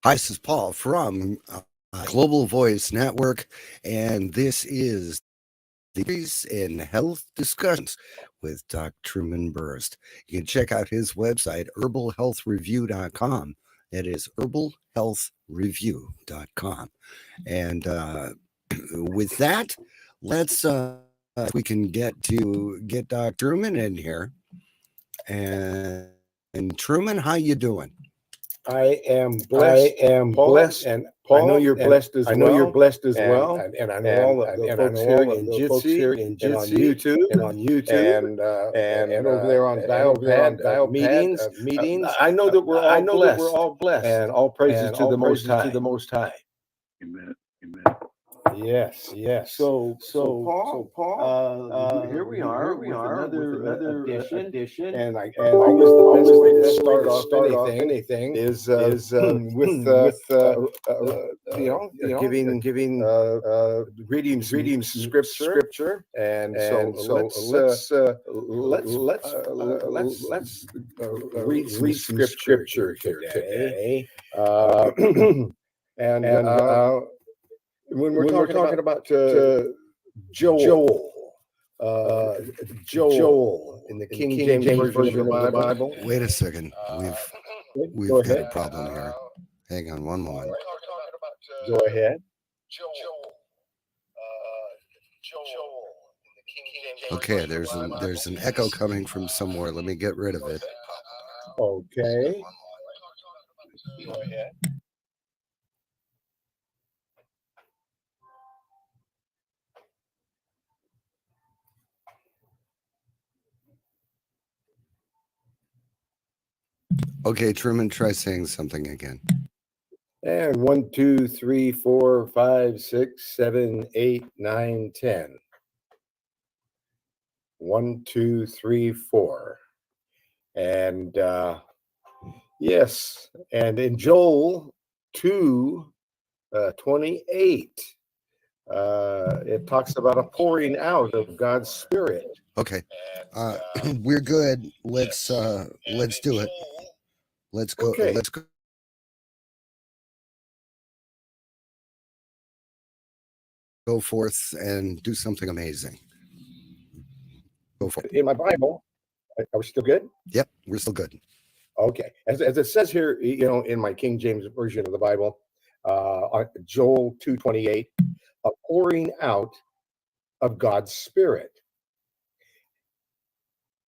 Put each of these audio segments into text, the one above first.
Hi, this is Paul from Global Voice Network, and this is the Series in Health Discussions with Dr. Truman Berst. You can check out his website, herbalhealthreview.com. That is herbalhealthreview.com. And with that, let's we can get Dr. Truman in here. And Truman, how you doing? I am blessed. And Paul, I know you're blessed as well. I know you're blessed as well. And I know all of the folks here in Jitsi and on YouTube and over there on Dialpad meetings. I know that we're all blessed. And all praises to the Most High. Amen. Yes. So Paul, here we are with another edition. And I guess the best way to start off anything is with giving reading scripture. And so let's read some scripture today. And when we're talking about Joel in the King James Version of the Bible. Wait a second. We've got a problem here. Hang on one moment. Go ahead. Okay, there's an echo coming from somewhere. Let me get rid of it. Okay. Go ahead. Okay, Truman, try saying something again. And 1, 2, 3, 4, 5, 6, 7, 8, 9, 10. 1, 2, 3, 4. And yes, and in Joel 2:28, it talks about a pouring out of God's Spirit. Okay, we're good. Let's do it. Let's go. Okay. Let's go. Go forth and do something amazing. Go for it. In my Bible, are we still good? Yep, we're still good. Okay. As it says here, in my King James Version of the Bible, Joel 2:28, a pouring out of God's Spirit.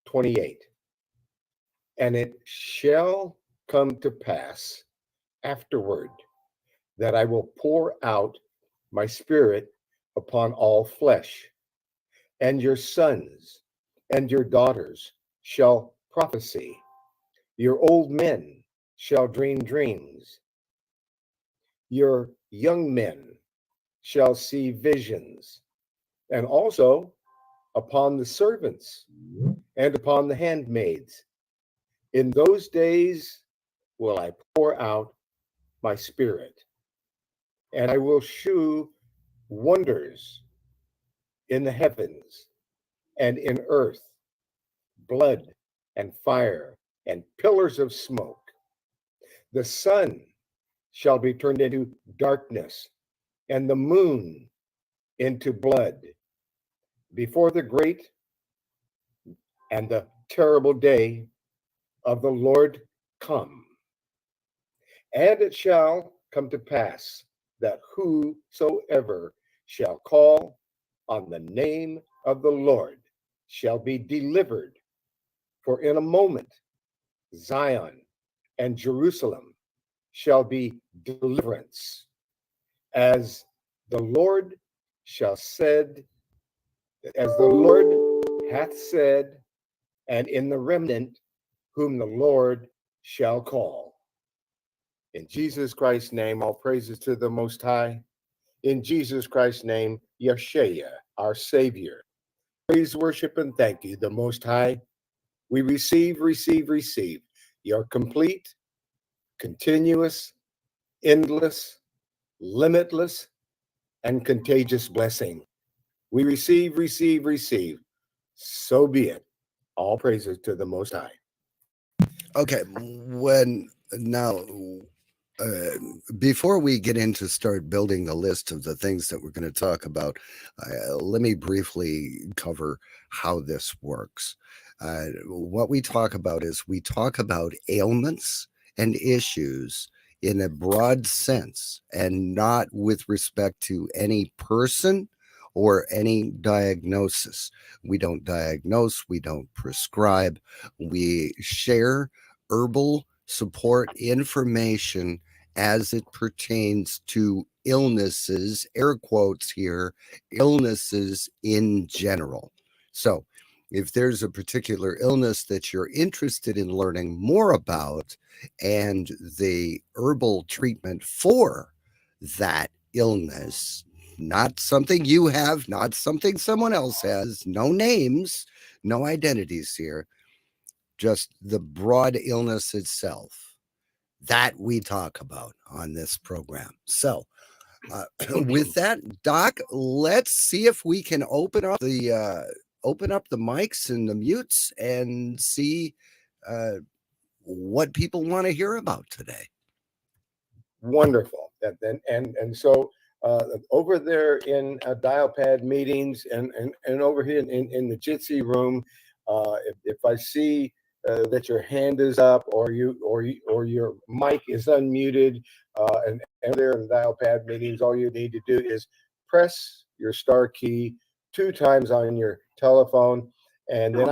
28. And it shall come to pass afterward that I will pour out my Spirit upon all flesh, and your sons and your daughters shall prophesy. Your old men shall dream dreams. Your young men shall see visions. And also upon the servants and upon the handmaids. In those days will I pour out my Spirit, and I will shew wonders in the heavens and in earth, blood and fire and pillars of smoke. The sun shall be turned into darkness, and the moon into blood, before the great and the terrible day of the Lord come. And it shall come to pass that whosoever shall call on the name of the Lord shall be delivered. For in a moment Zion and Jerusalem shall be deliverance, as the Lord hath said, and in the remnant whom the Lord shall call. In Jesus Christ's name, all praises to the Most High. In Jesus Christ's name, Yeshua, our Savior. Praise, worship, and thank you, the Most High. We receive your complete, continuous, endless, limitless, and contagious blessing. We receive. So be it. All praises to the Most High. Okay, before we get into start building the list of the things that we're going to talk about, let me briefly cover how this works. What we talk about is we talk about ailments and issues in a broad sense and not with respect to any person or any diagnosis. We don't diagnose, we don't prescribe, we share herbal support information as it pertains to illnesses, air quotes here, illnesses in general. So, if there's a particular illness that you're interested in learning more about and the herbal treatment for that illness, not something you have, not something someone else has, no names, no identities here, just the broad illness itself that we talk about on this program. So, with that, Doc, let's see if we can open up the mics and the mutes and see what people want to hear about today. Wonderful. And so over there in dial pad meetings and over here in the Jitsi room, if I see that your hand is up or your mic is unmuted, and there in dial pad meetings, all you need to do is press your star key 2 times on your telephone. And then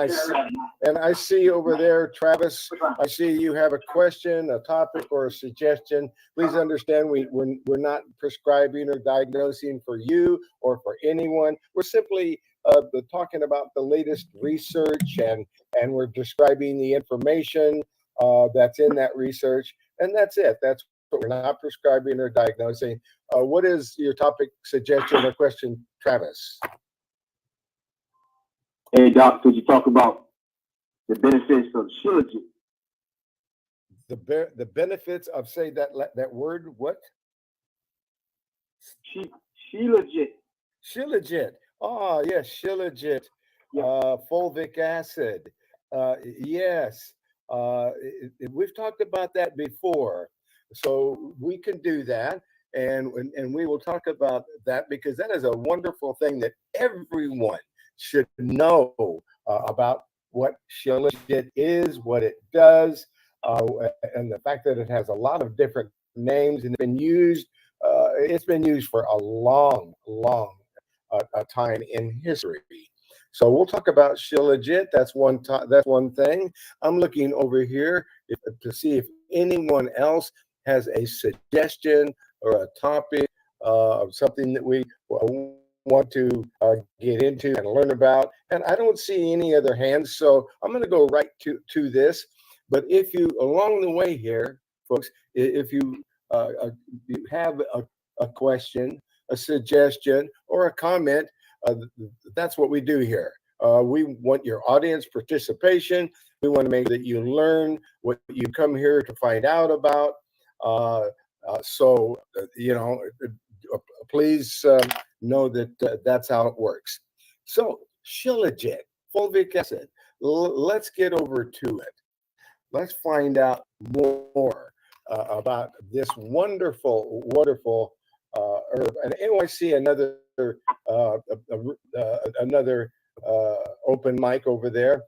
I see over there, Travis, I see you have a question, a topic, or a suggestion. Please understand we're not prescribing or diagnosing for you or for anyone. We're simply talking about the latest research and we're describing the information that's in that research. And that's it. That's what we're not prescribing or diagnosing. What is your topic, suggestion, or question, Travis? Hey, Doc, could you talk about the benefits of Shilajit? The benefits of, say that word, what? Shilajit. Shilajit. Oh, yes, Shilajit. Yeah. Fulvic acid. Yes. We've talked about that before. So we can do that. And we will talk about that because that is a wonderful thing that everyone should know about what Shilajit is, what it does, and the fact that it has a lot of different names and it's been used for a long time in history. So we'll talk about Shilajit. That's one thing. I'm looking over here to see if anyone else has a suggestion or a topic of something that we want to get into and learn about. And I don't see any other hands, so I'm going to go right to this. But if you, along the way here, folks, if you have a question, a suggestion, or a comment, that's what we do here. We want your audience participation. We want to make sure that you learn what you come here to find out about. Please know that that's how it works. So Shilajit, fulvic acid. Let's get over to it. Let's find out more about this wonderful herb. And I see another open mic over there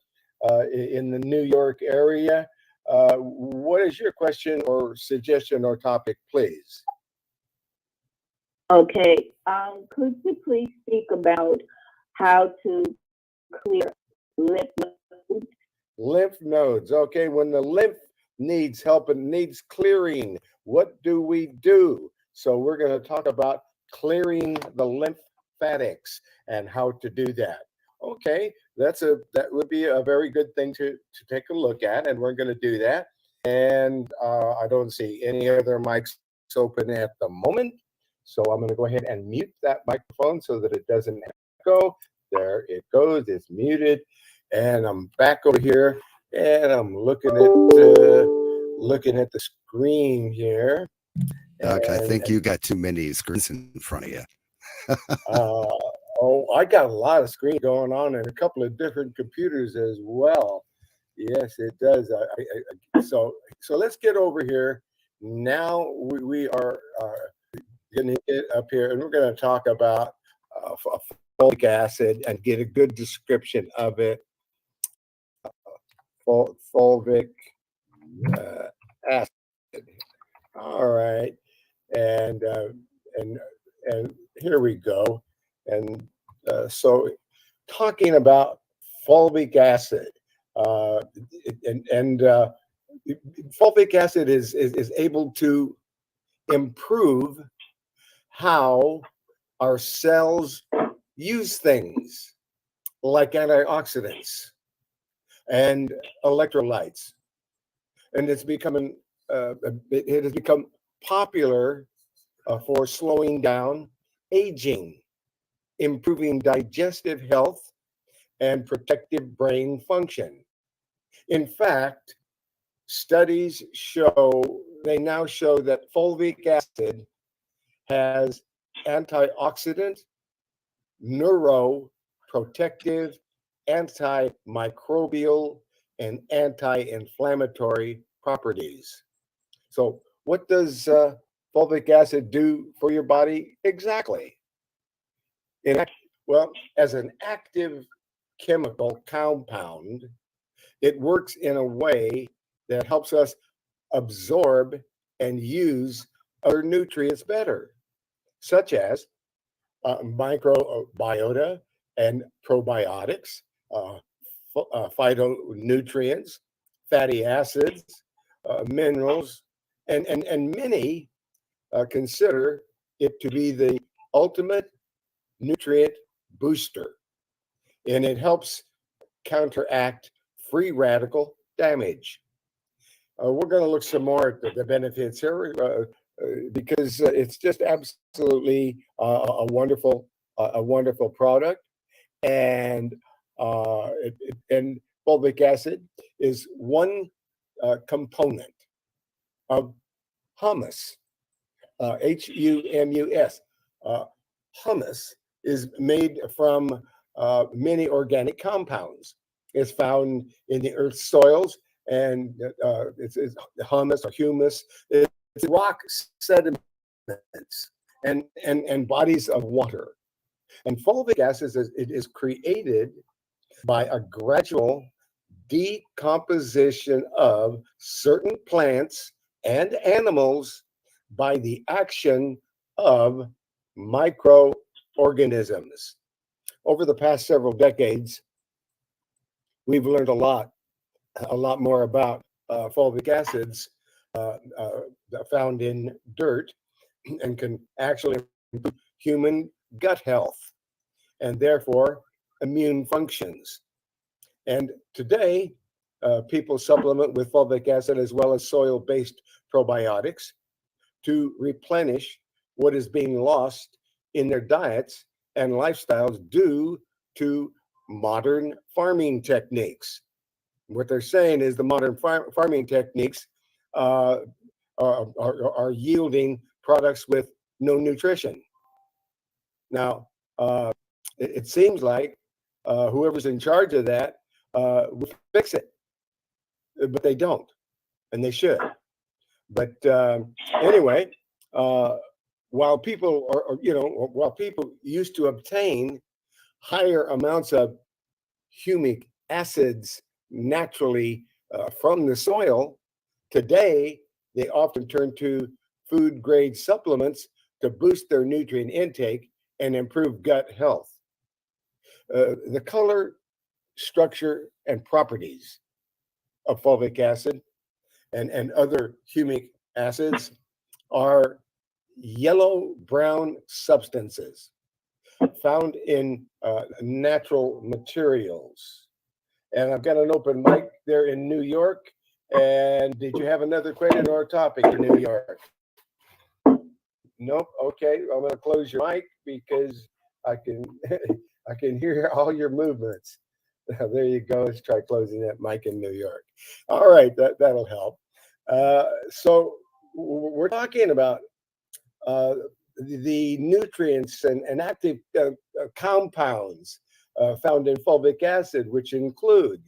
in the New York area. What is your question or suggestion or topic, please? Okay. Could you please speak about how to clear lymph nodes? Lymph nodes. Okay. When the lymph needs help and needs clearing, what do we do? So we're going to talk about clearing the lymphatics and how to do that. Okay, that would be a very good thing to take a look at, and we're going to do that. And I don't see any other mics open at the moment, so I'm going to go ahead and mute that microphone so that it doesn't echo. There it goes. It's muted, and I'm back over here, and I'm looking at the screen here. Doc, I think you got too many screens in front of you. I got a lot of screen going on and a couple of different computers as well. Yes, it does. So let's get over here now we are going to get up here and we're going to talk about fulvic acid and get a good description of it. Fulvic acid. All right, and here we go. And so, talking about fulvic acid, fulvic acid is able to improve how our cells use things like antioxidants and electrolytes, and it has become popular for slowing down aging, improving digestive health, and protective brain function. In fact, studies now show that fulvic acid has antioxidant, neuroprotective, antimicrobial, and anti-inflammatory properties. So what does fulvic acid do for your body exactly? Well, as an active chemical compound, it works in a way that helps us absorb and use other nutrients better, such as microbiota and probiotics, phytonutrients, fatty acids, minerals, and many consider it to be the ultimate nutrient booster, and it helps counteract free radical damage. We're going to look some more at the benefits here because it's just absolutely a wonderful product, and fulvic acid is one component of humus, humus. Humus is made from many organic compounds. It's found in the earth's soils, and it's humus or humus. It's rock sediments and bodies of water. And fulvic acid is created by a gradual decomposition of certain plants and animals by the action of microorganisms. Over the past several decades, we've learned a lot more about fulvic acids found in dirt and can actually improve human gut health and therefore immune functions. And today, people supplement with fulvic acid as well as soil-based probiotics to replenish what is being lost in their diets and lifestyles due to modern farming techniques. What they're saying is the modern farming techniques are yielding products with no nutrition. Now, it seems like whoever's in charge of that will fix it, but they don't, and they should. But anyway, while people while people used to obtain higher amounts of humic acids naturally from the soil, today they often turn to food grade supplements to boost their nutrient intake and improve gut health. The color, structure, and properties of fulvic acid and other humic acids are yellow-brown substances found in natural materials. And I've got an open mic there in New York. And did you have another question or topic in New York? Nope. Okay, I'm going to close your mic because I can I can hear all your movements. There you go. Let's try closing that mic in New York. All right, that'll help. So we're talking about the nutrients and active compounds found in fulvic acid, which include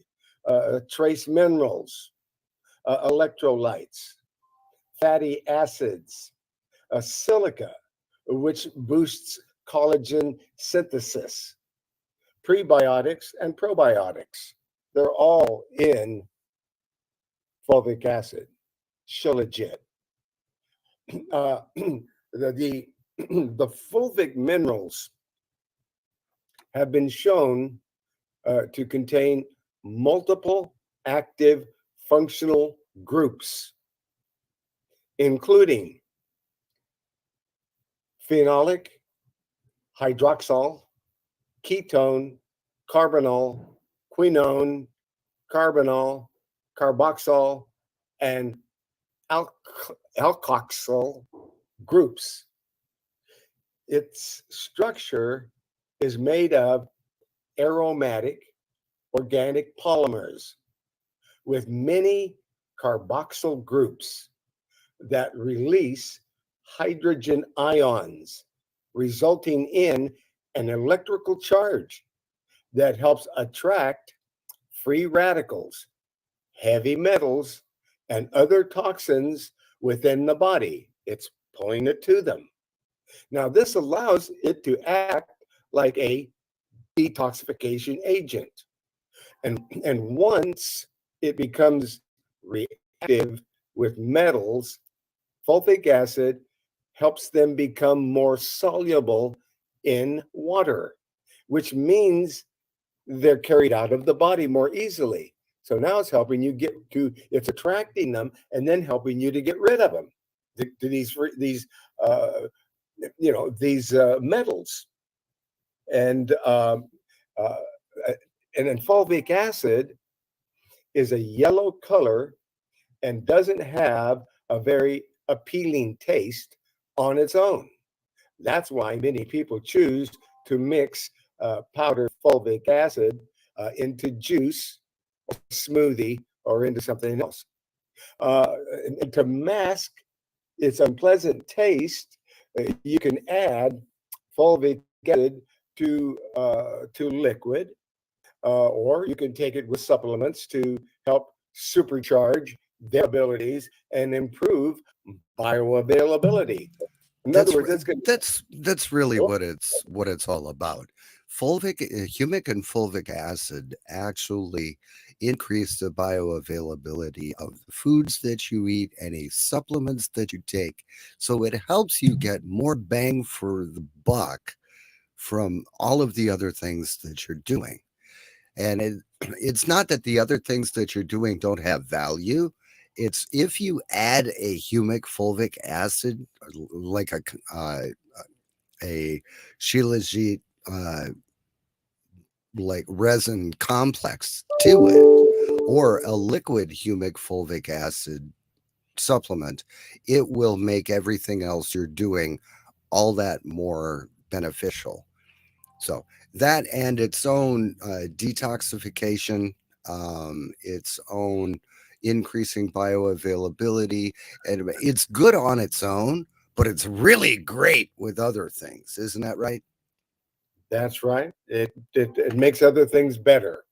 trace minerals, electrolytes, fatty acids, silica, which boosts collagen synthesis, prebiotics and probiotics. They're all in fulvic acid, Shilajit. The fulvic minerals have been shown to contain multiple active functional groups, including phenolic, hydroxyl, ketone, carbonyl, quinone, carbonyl, carboxyl, and alkoxyl groups. Its structure is made of aromatic organic polymers with many carboxyl groups that release hydrogen ions, resulting in an electrical charge that helps attract free radicals, heavy metals, and other toxins within the body. It's pulling it to them. Now, this allows it to act like a detoxification agent. And once it becomes reactive with metals, fulvic acid helps them become more soluble in water, which means they're carried out of the body more easily. So now it's helping you it's attracting them and then helping you to get rid of them, to these metals. And then fulvic acid is a yellow color and doesn't have a very appealing taste on its own. That's why many people choose to mix powdered fulvic acid into juice, or smoothie, or into something else. And to mask its unpleasant taste, you can add fulvic acid to liquid, or you can take it with supplements to help supercharge their abilities and improve bioavailability. In other words, that's really what it's all about. Humic and fulvic acid actually increase the bioavailability of the foods that you eat, any supplements that you take. So it helps you get more bang for the buck from all of the other things that you're doing. And it's not that the other things that you're doing don't have value. It's if you add a humic fulvic acid, like a Shilajit like resin complex to it, or a liquid humic fulvic acid supplement, it will make everything else you're doing all that more beneficial. So that and its own detoxification, its own increasing bioavailability, and it's good on its own, but it's really great with other things. Isn't that right? That's right. It makes other things better.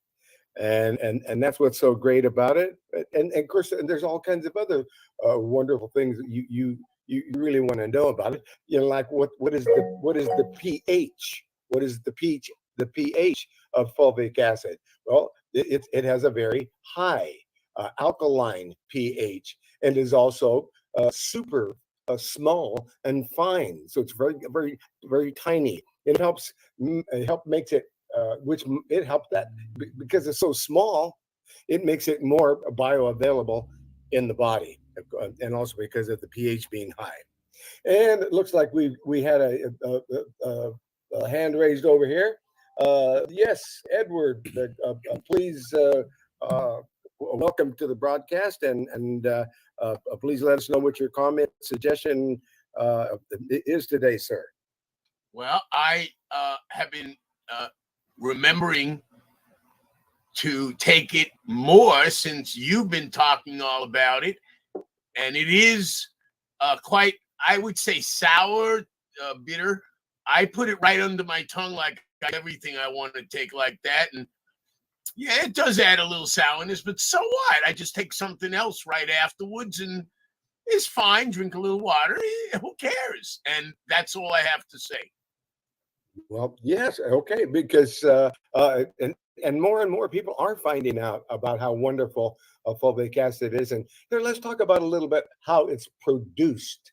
And that's what's so great about it. And of course, and there's all kinds of other wonderful things that you really want to know about it. You know, like what is the pH? What is the pH of fulvic acid? Well, it has a very high alkaline pH and is also super small and fine. So it's very, very, very tiny. It makes it it helped that because it's so small, it makes it more bioavailable in the body, and also because of the pH being high. And it looks like we had a hand raised over here. Yes, Edward, please welcome to the broadcast, and please let us know what your comment, suggestion is today, sir. Well, I have been remembering to take it more since you've been talking all about it, and it is quite, I would say, sour, bitter. I put it right under my tongue like everything I want to take like that, and yeah, it does add a little sourness, but so what? I just take something else right afterwards, and it's fine. Drink a little water. Who cares? And that's all I have to say. Well, yes, okay, because and more people are finding out about how wonderful fulvic acid is, and here let's talk about a little bit how it's produced.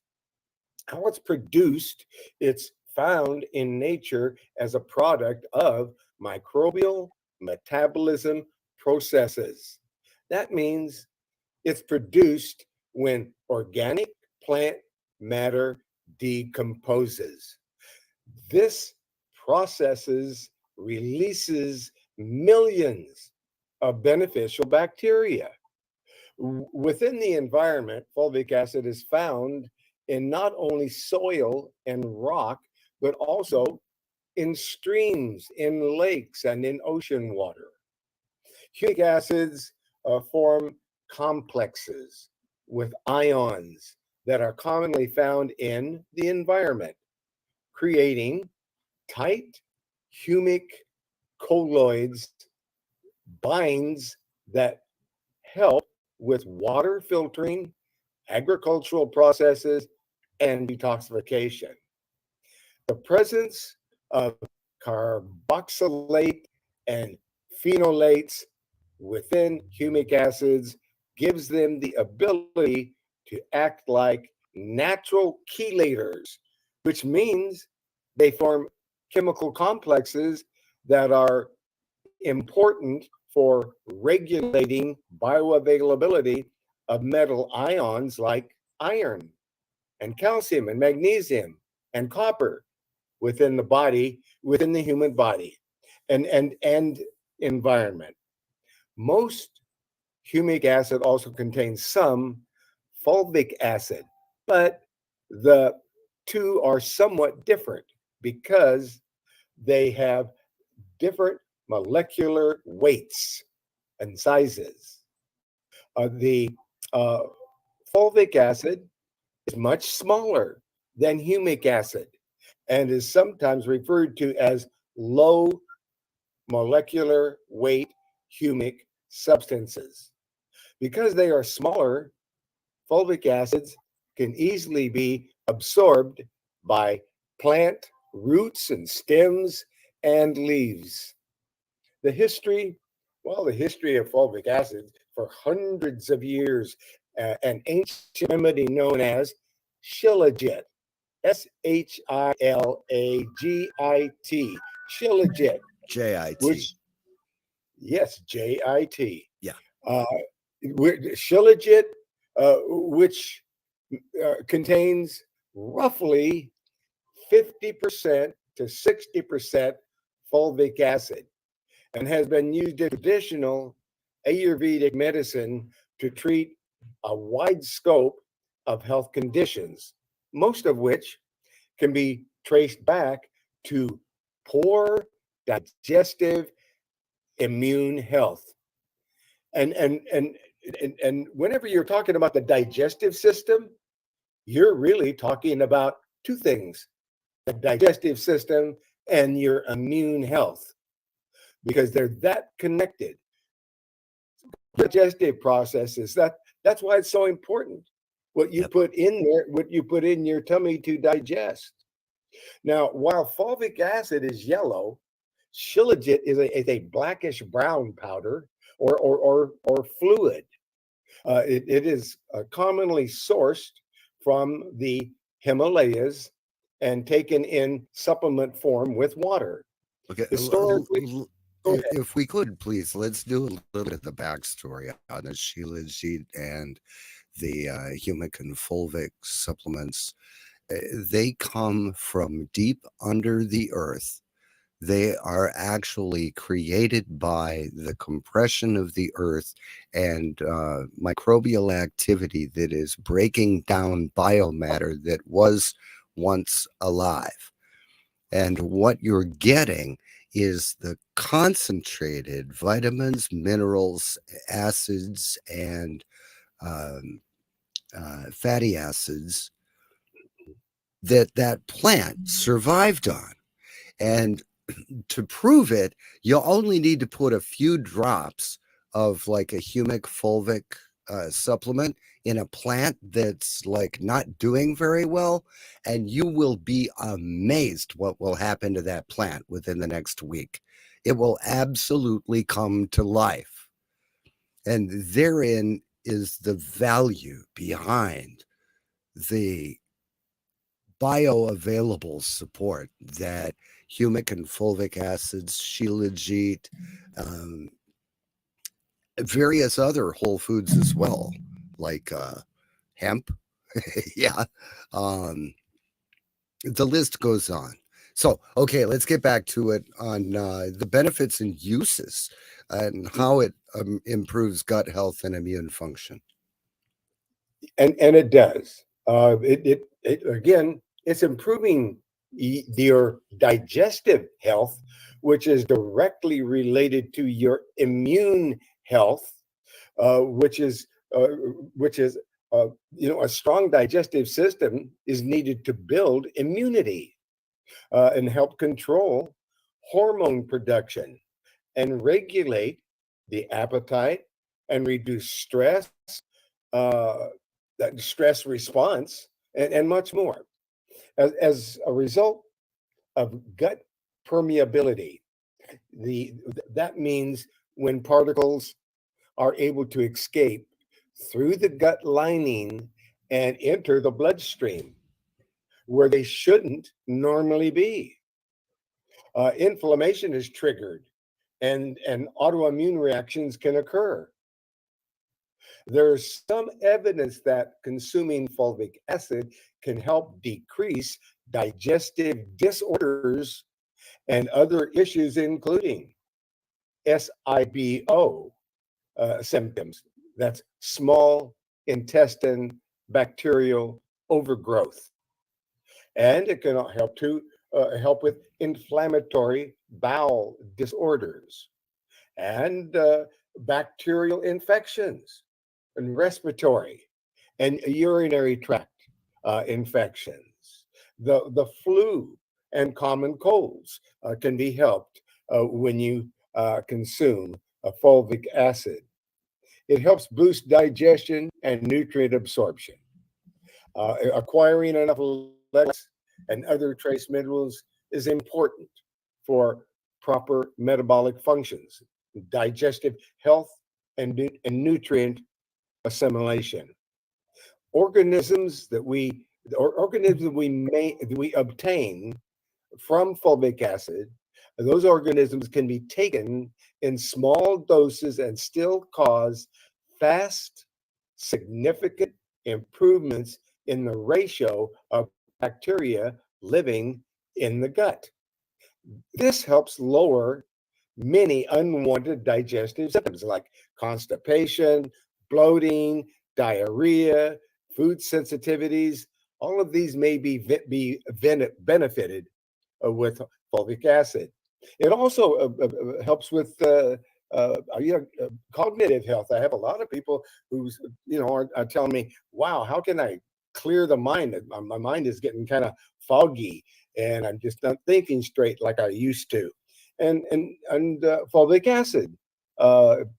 How it's produced, it's found in nature as a product of microbial metabolism processes. That means it's produced when organic plant matter decomposes. This processes releases millions of beneficial bacteria. Within the environment, fulvic acid is found in not only soil and rock, but also in streams, in lakes, and in ocean water. Humic acids form complexes with ions that are commonly found in the environment, creating tight humic colloids, binds that help with water filtering, agricultural processes, and detoxification. The presence of carboxylate and phenolates within humic acids gives them the ability to act like natural chelators, which means they form chemical complexes that are important for regulating bioavailability of metal ions like iron and calcium and magnesium and copper within the body, within the human body and environment. Most humic acid also contains some fulvic acid, but the two are somewhat different because they have different molecular weights and sizes. The fulvic acid is much smaller than humic acid and is sometimes referred to as low molecular weight humic substances. Because they are smaller, fulvic acids can easily be absorbed by plant roots and stems and leaves. The history, well, the history of fulvic acid for hundreds of years, an ancient remedy known as Shilajit, Shilagit, Shilajit, JIT. which, yes, JIT. Yeah. Shilajit, which contains roughly 50% to 60% fulvic acid and has been used in traditional Ayurvedic medicine to treat a wide scope of health conditions, most of which can be traced back to poor digestive immune health. And whenever you're talking about the digestive system, you're really talking about two things: the digestive system and your immune health, because they're that connected. Digestive processes, that's why it's so important what you put in there, what you put in your tummy to digest. Now, while fulvic acid is yellow, Shilajit is a blackish brown powder or fluid. It is commonly sourced from the Himalayas and taken in supplement form with water. Okay. Historically, If we could, please, let's do a little bit of the backstory on the Shilajit and the humic and fulvic supplements. They come from deep under the earth. They are actually created by the compression of the earth and microbial activity that is breaking down biomatter that was once alive. And what you're getting is the concentrated vitamins, minerals, acids, and fatty acids that plant survived on. And to prove it, you'll only need to put a few drops of like a humic fulvic supplement in a plant that's like not doing very well, and you will be amazed what will happen to that plant within the next week. It will absolutely come to life. And therein is the value behind the bioavailable support that humic and fulvic acids, Shilajit, um, various other whole foods as well, like hemp. Yeah. Um, the list goes on. So, okay, let's get back to it on the benefits and uses and how it improves gut health and immune function. And it does. It again, it's improving your digestive health, which is directly related to your immune health, which is uh, which is a strong digestive system is needed to build immunity and help control hormone production and regulate the appetite and reduce stress, uh, that stress response, and much more. As a result of gut permeability, the that means when particles are able to escape through the gut lining and enter the bloodstream where they shouldn't normally be. Inflammation is triggered and autoimmune reactions can occur. There's some evidence that consuming fulvic acid can help decrease digestive disorders and other issues, including SIBO symptoms. That's small intestine bacterial overgrowth. And it can help with inflammatory bowel disorders and bacterial infections and respiratory and urinary tract infections. The flu and common colds can be helped when you consume fulvic acid. It helps boost digestion and nutrient absorption. Acquiring enough electrolytes and other trace minerals is important for proper metabolic functions, digestive health, and nutrient assimilation. Organisms that we we obtain from fulvic acid, those organisms can be taken in small doses and still cause fast, significant improvements in the ratio of bacteria living in the gut. This helps lower many unwanted digestive symptoms like constipation, bloating, diarrhea, food sensitivities. All of these may be benefited with fulvic acid. It also helps with cognitive health. I have a lot of people who are telling me, "Wow, how can I clear the mind? My mind is getting kind of foggy, and I'm just not thinking straight like I used to." And fulvic acid,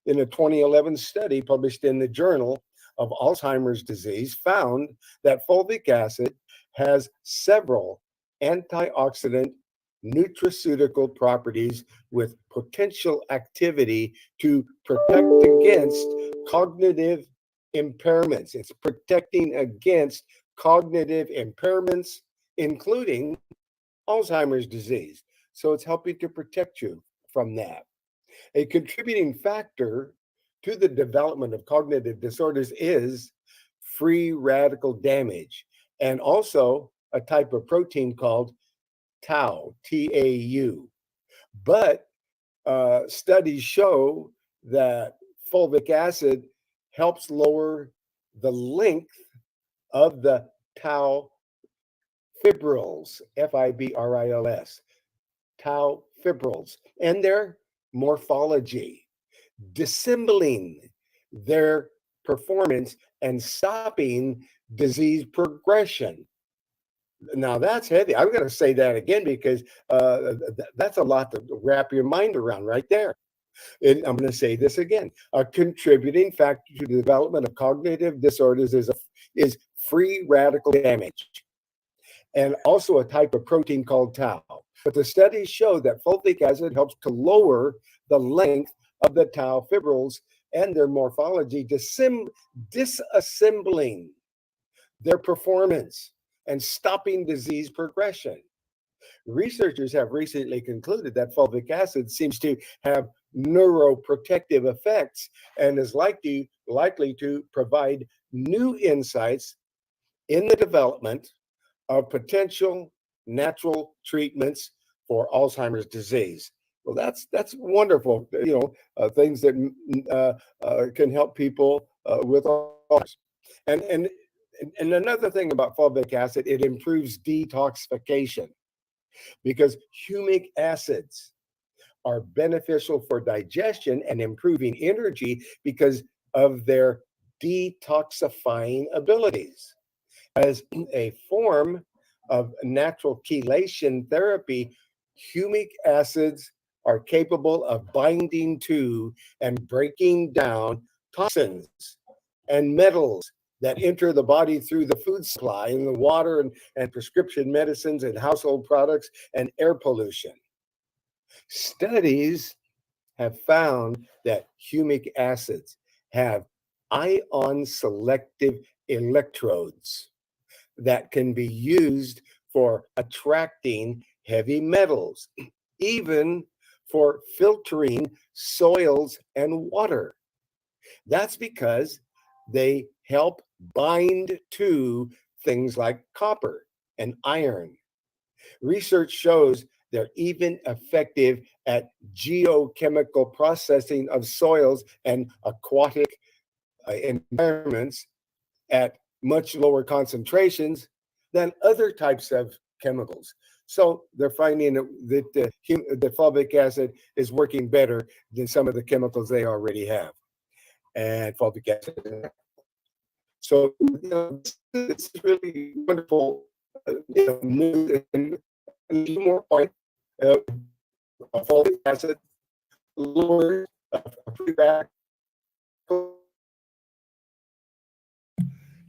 in a 2011 study published in the Journal of Alzheimer's Disease, found that fulvic acid has several antioxidant nutraceutical properties with potential activity to protect against cognitive impairments. It's protecting against cognitive impairments, including Alzheimer's disease. So it's helping to protect you from that. A contributing factor to the development of cognitive disorders is free radical damage, and also a type of protein called tau, T-A-U. But studies show that fulvic acid helps lower the length of the tau fibrils, Fibrils, tau fibrils, and their morphology, dissembling their performance and stopping disease progression. Now that's heavy. I'm going to say that again because that's a lot to wrap your mind around right there. And I'm going to say this again. A contributing factor to the development of cognitive disorders is free radical damage, and also a type of protein called tau. But the studies show that fulvic acid helps to lower the length of the tau fibrils and their morphology, disassembling their performance and stopping disease progression. Researchers have recently concluded that fulvic acid seems to have neuroprotective effects and is likely to provide new insights in the development of potential natural treatments for Alzheimer's disease. Well, that's wonderful. Things that can help people with Alzheimer's. And another thing about fulvic acid, it improves detoxification, because humic acids are beneficial for digestion and improving energy because of their detoxifying abilities. As a form of natural chelation therapy, humic acids are capable of binding to and breaking down toxins and metals that enter the body through the food supply and the water and prescription medicines and household products and air pollution. Studies have found that humic acids have ion selective electrodes that can be used for attracting heavy metals, even for filtering soils and water. That's because they help bind to things like copper and iron. Research shows they're even effective at geochemical processing of soils and aquatic environments at much lower concentrations than other types of chemicals. So they're finding that the fulvic acid is working better than some of the chemicals they already have. And fulvic acid. So this is really wonderful news. And one more point, fulvic acid lowers free radical.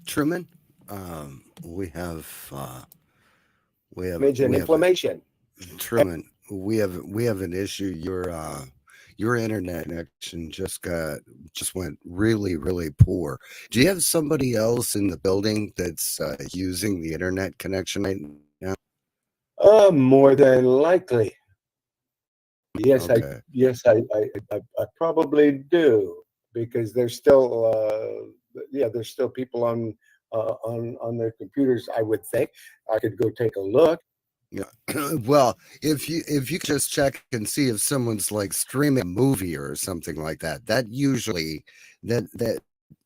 Truman, we have Damage and inflammation. Truman, we have an issue. Your internet connection just went really poor. Do you have somebody else in the building that's using the internet connection right now? More than likely. Yes, Okay. I probably do, because there's still there's still people on their computers. I would think I could go take a look. Yeah. Well, if you could just check and see if someone's like streaming a movie or something like that, that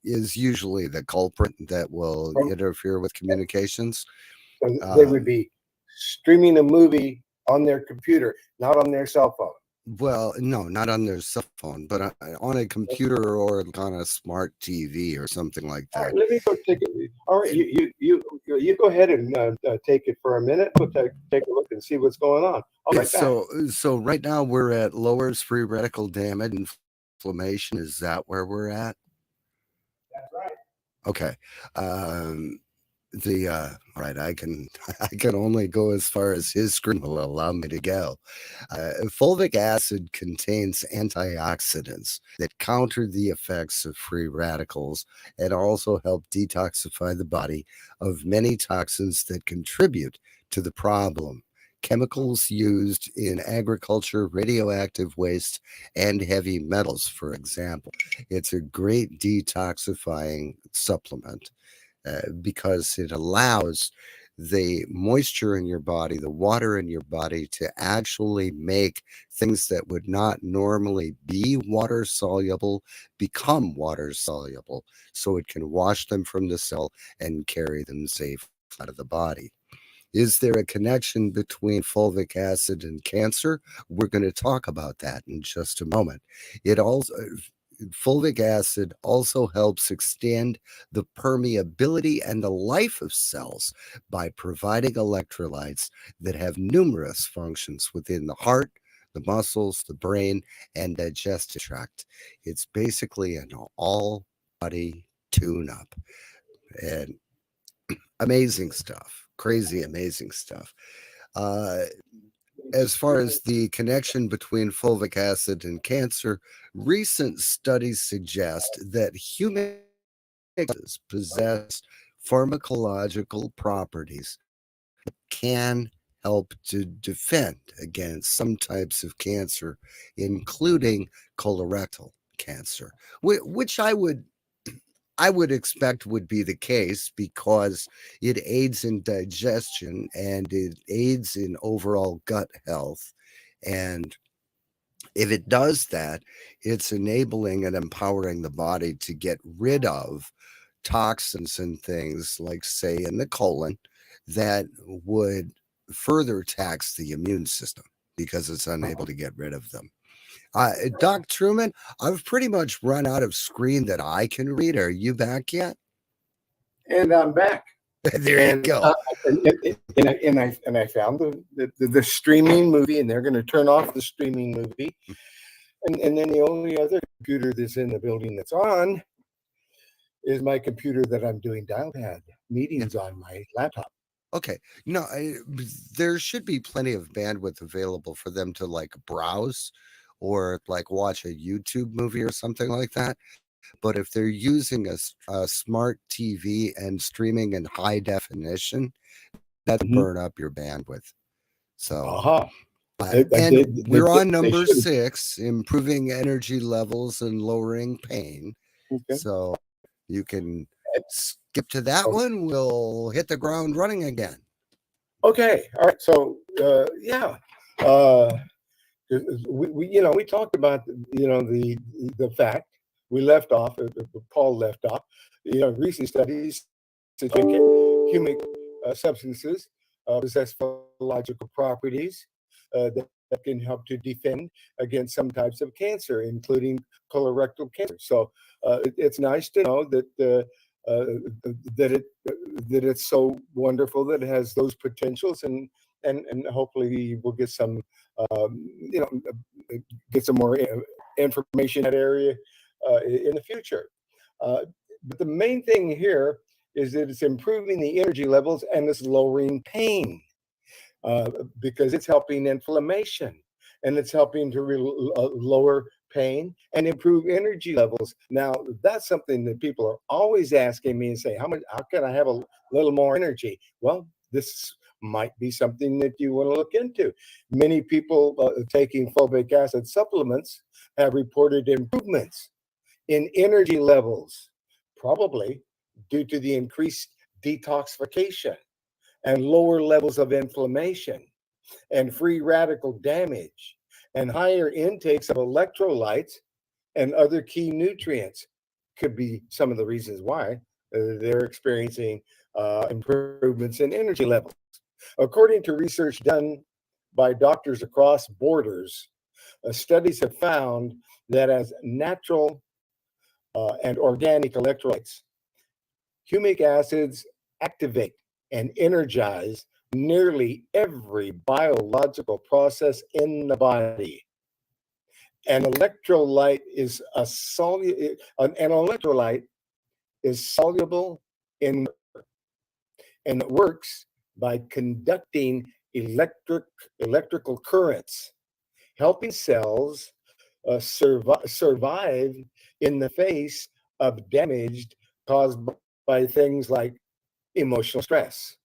is usually the culprit that will interfere with communications. They would be streaming a movie on their computer, not on their cell phone. Well, no, not on their cell phone, but on a computer or on a smart TV or something like that. All right, let me go take it. All right, you go ahead and take it for a minute. We'll take a look and see what's going on. So right now we're at lowers free radical damage and inflammation. Is that where we're at? That's right. Okay. All right, I can only go as far as his screen will allow me to go. Fulvic acid contains antioxidants that counter the effects of free radicals and also help detoxify the body of many toxins that contribute to the problem. Chemicals used in agriculture, radioactive waste, and heavy metals, for example. It's a great detoxifying supplement. Because it allows the moisture in your body, the water in your body, to actually make things that would not normally be water soluble become water soluble, so it can wash them from the cell and carry them safe out of the body. Is there a connection between fulvic acid and cancer? We're going to talk about that in just a moment. Fulvic acid also helps extend the permeability and the life of cells by providing electrolytes that have numerous functions within the heart, the muscles, the brain, and digestive tract. It's basically an all-body tune-up. And amazing stuff. Crazy, amazing stuff. As far as the connection between fulvic acid and cancer, recent studies suggest that humic acids possess pharmacological properties that can help to defend against some types of cancer, including colorectal cancer, which I would expect would be the case because it aids in digestion and it aids in overall gut health. And if it does that, it's enabling and empowering the body to get rid of toxins and things like, say, in the colon that would further tax the immune system because it's unable to get rid of them. Doc Truman, I've pretty much run out of screen that I can read. Are you back yet? And I'm back. There you go. And I found the streaming movie, and they're going to turn off the streaming movie. And then the only other computer that's in the building that's on is my computer that I'm doing dial pad meetings on my laptop. Okay. No, there should be plenty of bandwidth available for them to like browse or like watch a YouTube movie or something like that. But if they're using a smart TV and streaming in high definition, that's burn up your bandwidth. So, we're on number 6, improving energy levels and lowering pain. Okay. So you can skip to that one. We'll hit the ground running again. Okay. All right. So, we talked about, the fact we left off, Paul left off, recent studies suggest humic substances possess pharmacological properties that can help to defend against some types of cancer, including colorectal cancer. So it's nice to know that that it's so wonderful that it has those potentials, and hopefully we'll get some more information in that area in the future. But the main thing here is that it's improving the energy levels and it's lowering pain because it's helping inflammation and it's helping to lower pain and improve energy levels. Now, that's something that people are always asking me and say, how can I have a little more energy? Well, this might be something that you want to look into. Many people taking fulvic acid supplements have reported improvements in energy levels, probably due to the increased detoxification and lower levels of inflammation and free radical damage and higher intakes of electrolytes and other key nutrients could be some of the reasons why they're experiencing improvements in energy levels. According to research done by doctors across borders, studies have found that as natural and organic electrolytes, humic acids activate and energize nearly every biological process in the body. An electrolyte is soluble in water, and it works by conducting electrical currents, helping cells survive in the face of damage caused by things like emotional stress,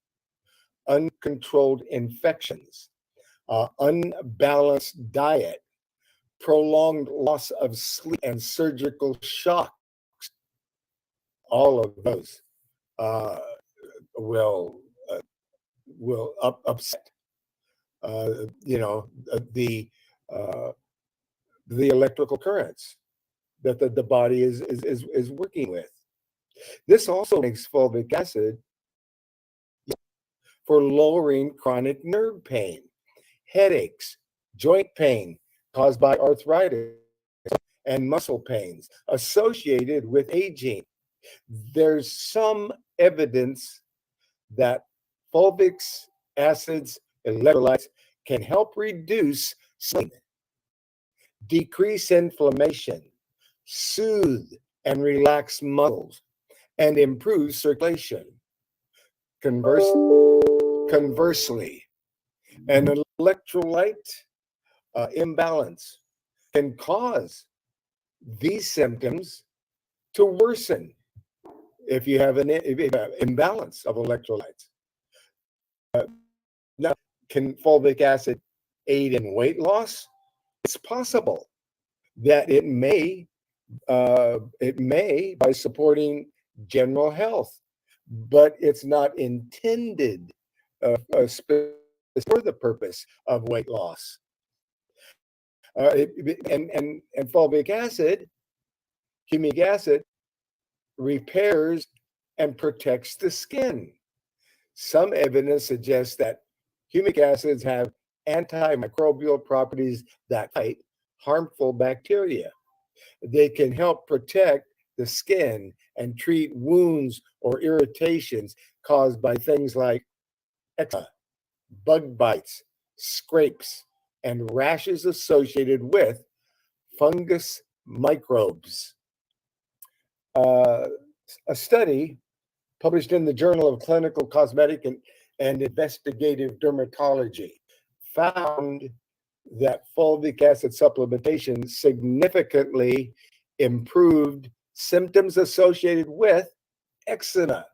uncontrolled infections, unbalanced diet, prolonged loss of sleep, and surgical shocks. All of those will upset the electrical currents that the body is working with. This also makes fulvic acid for lowering chronic nerve pain, headaches, joint pain caused by arthritis, and muscle pains associated with aging. There's some evidence that fulvic acids electrolytes can help reduce sleep decrease inflammation, soothe and relax muscles, and improve circulation. Conversely, an electrolyte imbalance can cause these symptoms to worsen if you have an imbalance of electrolytes. Now, can fulvic acid aid in weight loss? It's possible that it may by supporting general health, but it's not intended for the purpose of weight loss. And fulvic acid, humic acid, repairs and protects the skin. Some evidence suggests that humic acids have antimicrobial properties that fight harmful bacteria. They can help protect the skin and treat wounds or irritations caused by things like eczema, bug bites, scrapes, and rashes associated with fungus microbes. A study published in the Journal of Clinical Cosmetic and Investigative Dermatology found that fulvic acid supplementation significantly improved symptoms associated with eczema,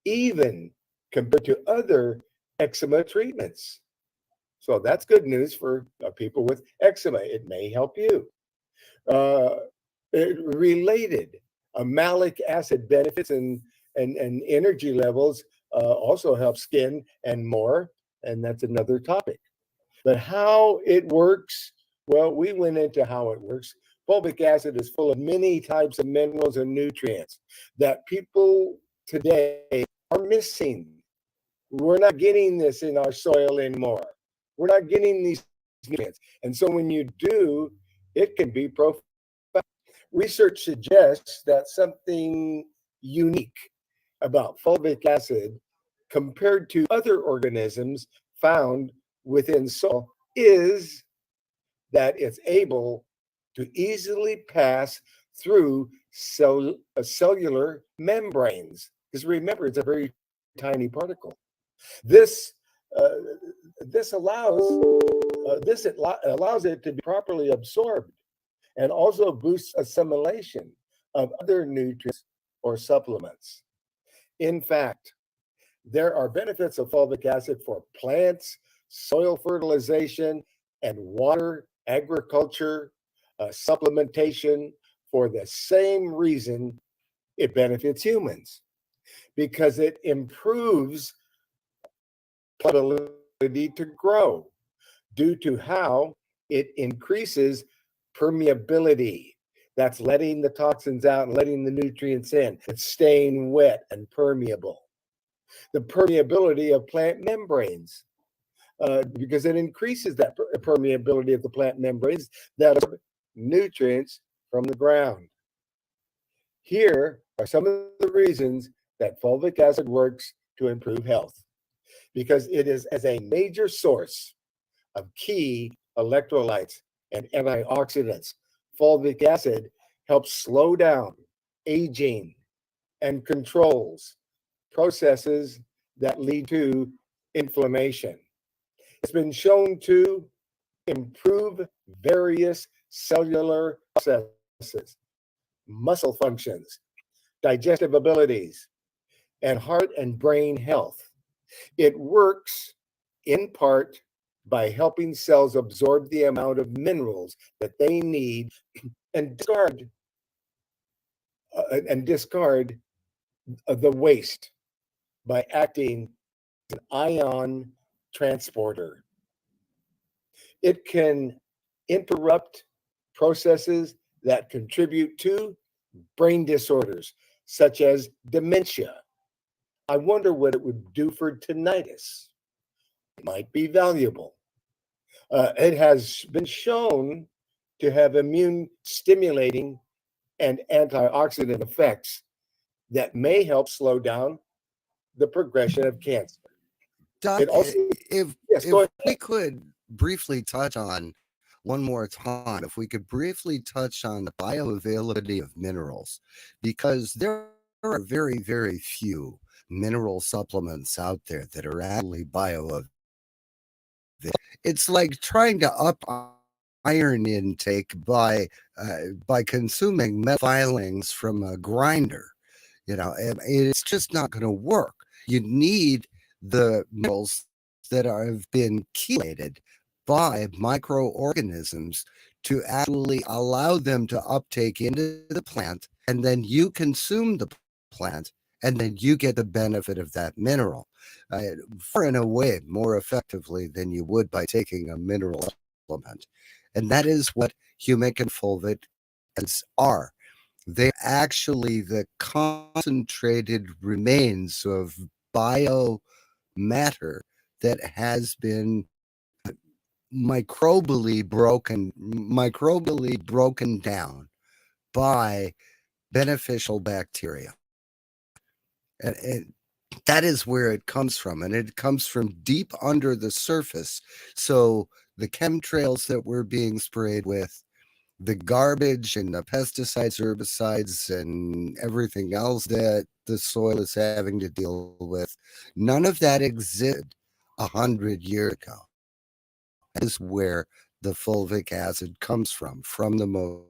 even compared to other eczema treatments. So that's good news for people with eczema. It may help you. Related, malic acid benefits and energy levels also help skin and more, and that's another topic. But how it works, well, we went into how it works. Fulvic acid is full of many types of minerals and nutrients that people today are missing. We're not getting this in our soil anymore. We're not getting these nutrients. And so when you do, it can be profound. Research suggests that something unique about fulvic acid compared to other organisms found within soil is that it's able to easily pass through cellular membranes. Because remember, it's a very tiny particle. This allows it to be properly absorbed and also boosts assimilation of other nutrients or supplements. In fact, there are benefits of fulvic acid for plants, soil fertilization, and water agriculture supplementation for the same reason it benefits humans, because it improves plant ability to grow due to how it increases permeability. That's letting the toxins out and letting the nutrients in. It's staying wet and permeable. The permeability of plant membranes, because it increases that permeability of the plant membranes that absorb nutrients from the ground. Here are some of the reasons that fulvic acid works to improve health, because it is as a major source of key electrolytes and antioxidants. Fulvic acid helps slow down aging and controls processes that lead to inflammation. It's been shown to improve various cellular processes, muscle functions, digestive abilities, and heart and brain health. It works in part by helping cells absorb the amount of minerals that they need and discard the waste by acting as an ion transporter. It can interrupt processes that contribute to brain disorders, such as dementia. I wonder what it would do for tinnitus. It might be valuable. It has been shown to have immune stimulating and antioxidant effects that may help slow down the progression of cancer. Doc, It also, if yes, go ahead. we could briefly touch on one more time, if we could briefly touch on the bioavailability of minerals, because there are very, very few mineral supplements out there that are actually bioavailable. It's like trying to up iron intake by consuming metal filings from a grinder. And it's just not going to work. You need the minerals that have been chelated by microorganisms to actually allow them to uptake into the plant, and then you consume the plant, and then you get the benefit of that mineral uh, far and away more effectively than you would by taking a mineral supplement. And that is what humic and fulvic acids are. They're actually the concentrated remains of biomatter that has been microbially broken down by beneficial bacteria. And that is where it comes from. And it comes from deep under the surface. So the chemtrails that we're being sprayed with, the garbage and the pesticides, herbicides, and everything else that the soil is having to deal with, none of that existed 100 years ago. That is where the fulvic acid comes from the most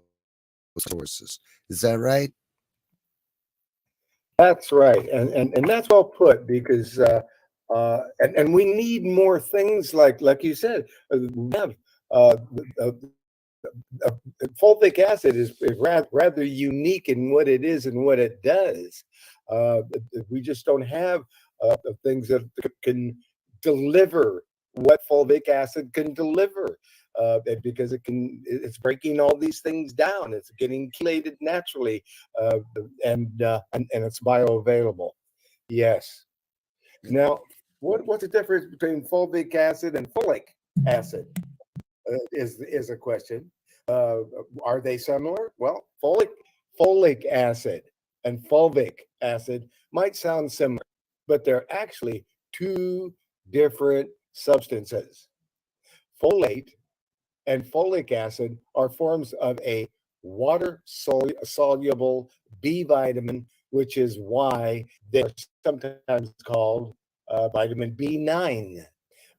sources. Is that right? That's right, and that's well put, because and we need more things like you said. We have uh, uh, uh, fulvic acid is rather unique in what it is and what it does. Uh, we just don't have things that can deliver what fulvic acid can deliver. Because it's breaking all these things down. It's getting chelated naturally, uh, and it's bioavailable. Yes. Now, what's the difference between fulvic acid and folic acid? Is a question. Uh, are they similar? Well, folic acid and fulvic acid might sound similar, but they're actually two different substances. Folate and folic acid are forms of a water soluble B vitamin, which is why they're sometimes called vitamin B9.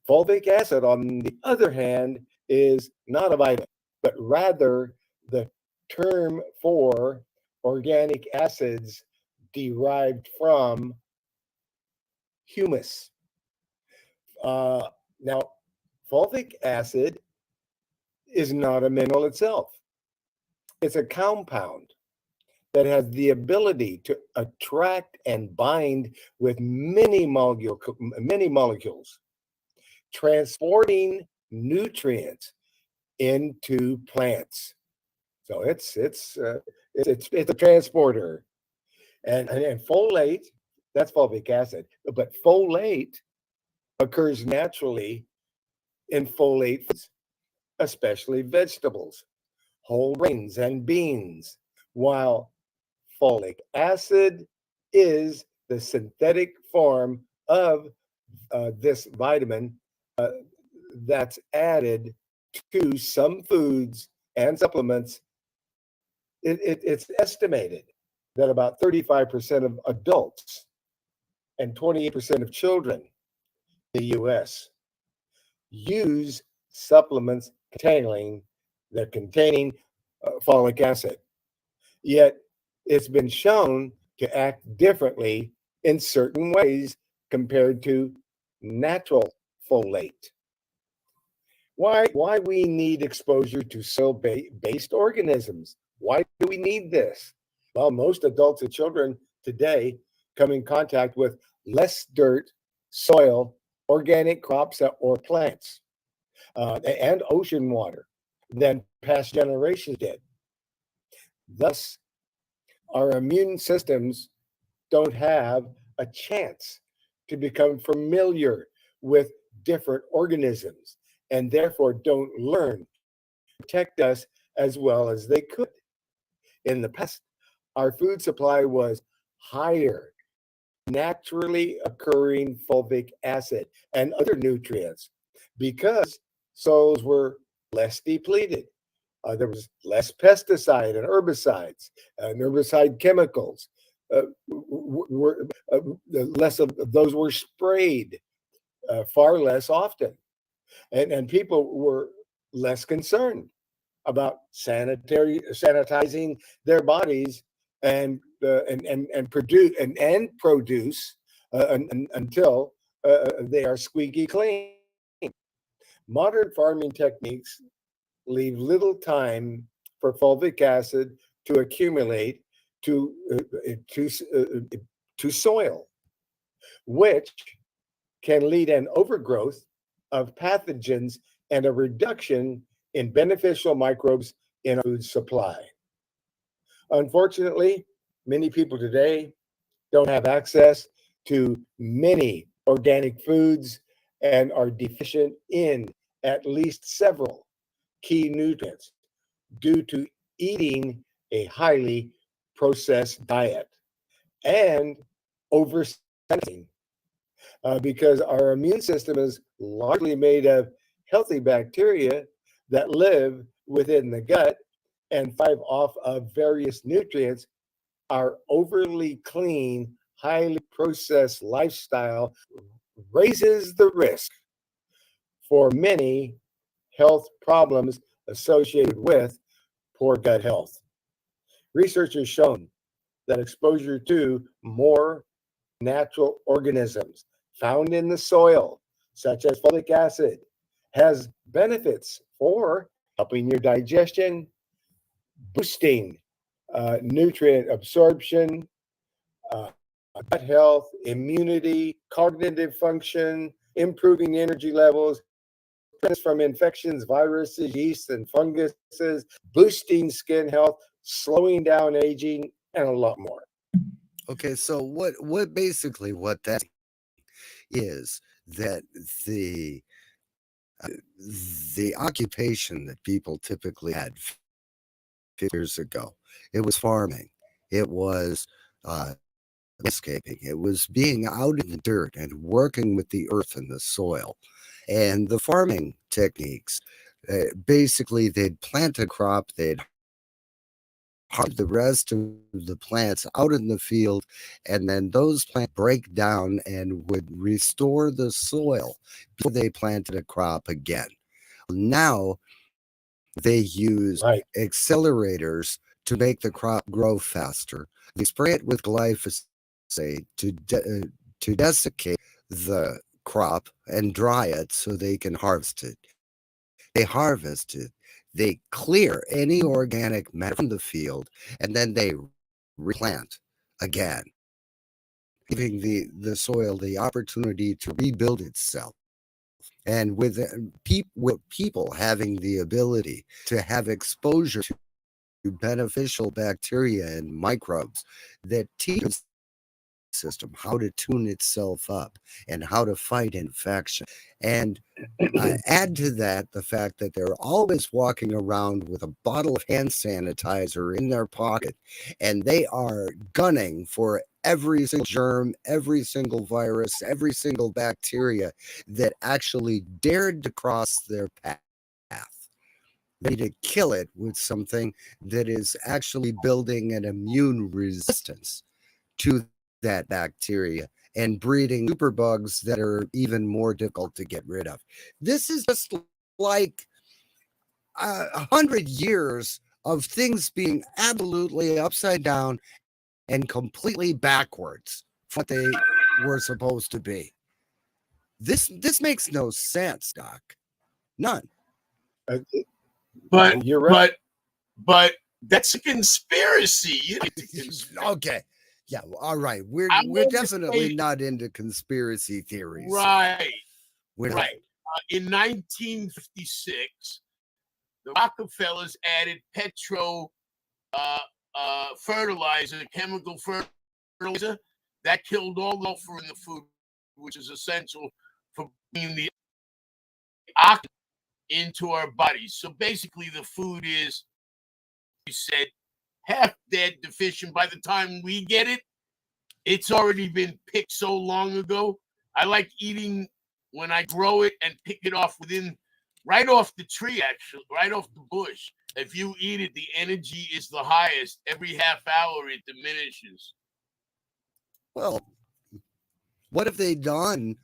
Fulvic acid, on the other hand, is not a vitamin, but rather the term for organic acids derived from humus. Now, fulvic acid is not a mineral itself. It's a compound that has the ability to attract and bind with many molecules, transporting nutrients into plants. So it's a transporter, and folate, that's fulvic acid, but folate occurs naturally in folate foods, especially vegetables, whole grains, and beans, while folic acid is the synthetic form of this vitamin uh, that's added to some foods and supplements. It's estimated that about 35% of adults and 28% of children in the US use supplements containing folic acid. Yet it's been shown to act differently in certain ways compared to natural folate. Why we need exposure to soil-based organisms? Why do we need this? Well, most adults and children today come in contact with less dirt, soil, organic crops or plants, and ocean water than past generations did. Thus, our immune systems don't have a chance to become familiar with different organisms, and therefore don't learn to protect us as well as they could. In the past, our food supply was higher naturally occurring fulvic acid and other nutrients because soils were less depleted. There was less pesticide and herbicides and herbicide chemicals. Less of those were sprayed far less often. And people were less concerned about sanitizing their bodies and produce until they are squeaky clean. Modern farming techniques leave little time for fulvic acid to accumulate to soil, which can lead an overgrowth of pathogens and a reduction in beneficial microbes in our food supply. Unfortunately, many people today don't have access to many organic foods and are deficient in at least several key nutrients due to eating a highly processed diet and oversensing. Because our immune system is largely made of healthy bacteria that live within the gut and thrive off of various nutrients. Our overly clean, highly processed lifestyle raises the risk for many health problems associated with poor gut health. Research has shown that exposure to more natural organisms found in the soil, such as folic acid, has benefits for helping your digestion, boosting nutrient absorption, gut health, immunity, cognitive function, improving energy levels, from infections, viruses, yeast, and funguses, boosting skin health, slowing down aging, and a lot more. Okay, so what basically what that is that the uh, the occupation that people typically had 50 years ago, it was farming, it was landscaping, it was being out in the dirt and working with the earth and the soil, and the farming techniques. Basically, they'd plant a crop, they'd harvest the rest of the plants out in the field, and then those plants break down and would restore the soil before they planted a crop again. Now they use Right. accelerators to make the crop grow faster. They spray it with glyphosate to desiccate the crop and dry it so they can harvest it. They harvest it. They clear any organic matter from the field, and then they replant again, giving the soil the opportunity to rebuild itself. And with people having the ability to have exposure to beneficial bacteria and microbes that teach the system how to tune itself up and how to fight infection. And add to that the fact that they're always walking around with a bottle of hand sanitizer in their pocket, and they are gunning for every single germ, every single virus, every single bacteria that actually dared to cross their path. Ready to kill it with something that is actually building an immune resistance to that bacteria and breeding superbugs that are even more difficult to get rid of. This is just like 100 years of things being absolutely upside down and completely backwards from what they were supposed to be. This makes no sense, Doc. None. But You're right. but that's a conspiracy. Okay. Yeah, all right. We're I'm we're going to definitely say- not into conspiracy theories. Right. We're not. Right. In 1956, the Rockefellers added fertilizer, chemical fertilizer, that killed all the sulfur in the food, which is essential for bringing the oxygen into our bodies. So basically, the food is, you said, half dead, deficient. By the time we get it, it's already been picked so long ago. I like eating when I grow it and pick it off within right off the tree, actually, right off the bush. If you eat it, the energy is the highest. Every half hour, it diminishes. Well, what have they done?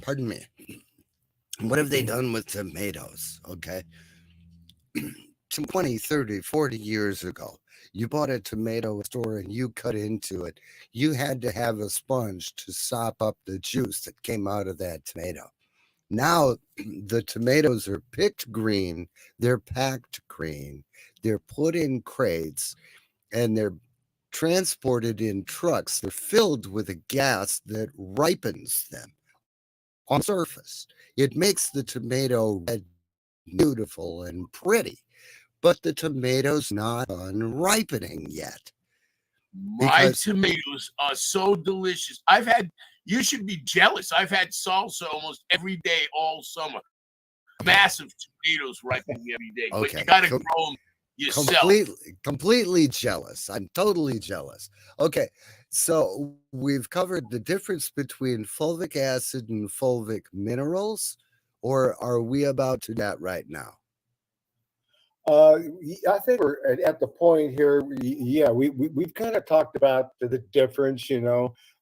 Pardon me. What have they done with tomatoes? Okay. 20, 30, 40 years ago, you bought a tomato store and you cut into it. You had to have a sponge to sop up the juice that came out of that tomato. Now the tomatoes are picked green, they're packed green, they're put in crates, and they're transported in trucks. They're filled with a gas that ripens them on the surface. It makes the tomato red, beautiful, and pretty, but the tomato's not done ripening yet. My tomatoes are so delicious. You should be jealous. I've had salsa almost every day all summer. Massive tomatoes ripening every day. Okay. But you got to grow them yourself. Completely jealous. I'm totally jealous. Okay. So we've covered the difference between fulvic acid and fulvic minerals, or are we about to do that right now? I think we're at the point here. Yeah, we've kind of talked about the difference,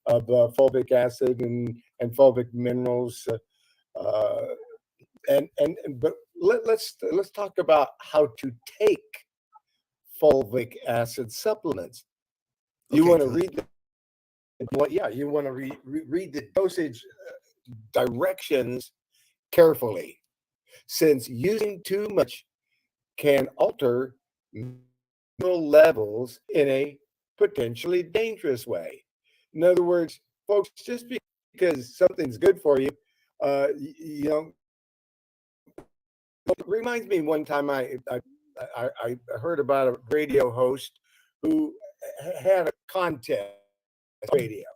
of fulvic acid and fulvic minerals, but let's talk about how to take fulvic acid supplements. You want to read you want to read the dosage directions carefully, since using too much can alter mineral levels in a potentially dangerous way. In other words, folks, just because something's good for you, it reminds me one time I heard about a radio host who had a contest radio,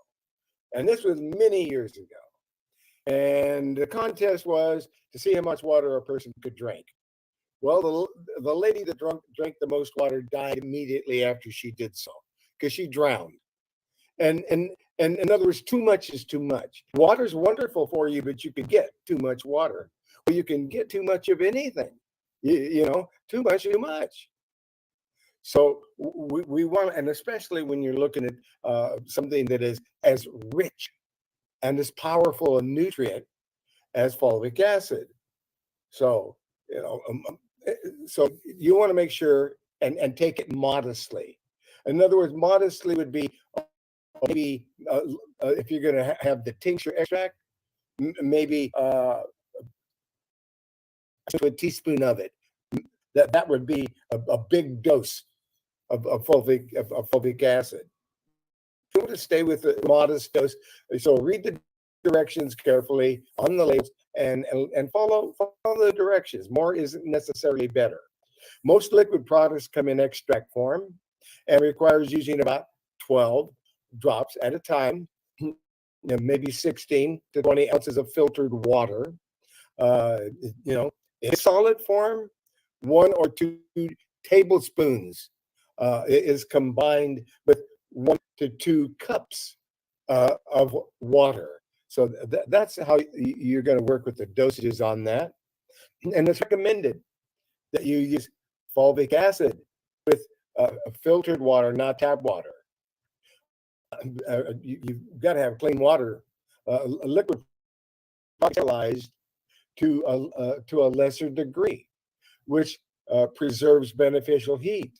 and this was many years ago. And the contest was to see how much water a person could drink. Well, the lady that drank the most water died immediately after she did so, because she drowned. And in other words, too much is too much. Water's wonderful for you, but you could get too much water. Or you can get too much of anything. Too much, too much. So we want, and especially when you're looking at something that is as rich and as powerful a nutrient as fulvic acid. So, so you want to make sure and take it modestly. In other words, modestly would be maybe if you're going to have the tincture extract, maybe a teaspoon of it. That would be a big dose of fulvic acid. You want to stay with a modest dose. So read the directions carefully on the labels and follow the directions. More isn't necessarily better. Most liquid products come in extract form and requires using about 12 drops at a time, maybe 16 to 20 ounces of filtered water. In solid form, 1 or 2 tablespoons is combined with 1 to 2 cups of water. So that's how you're going to work with the dosages on that. And it's recommended that you use fulvic acid with filtered water, not tap water. You've got to have clean water. Liquid utilized to a lesser degree, which preserves beneficial heat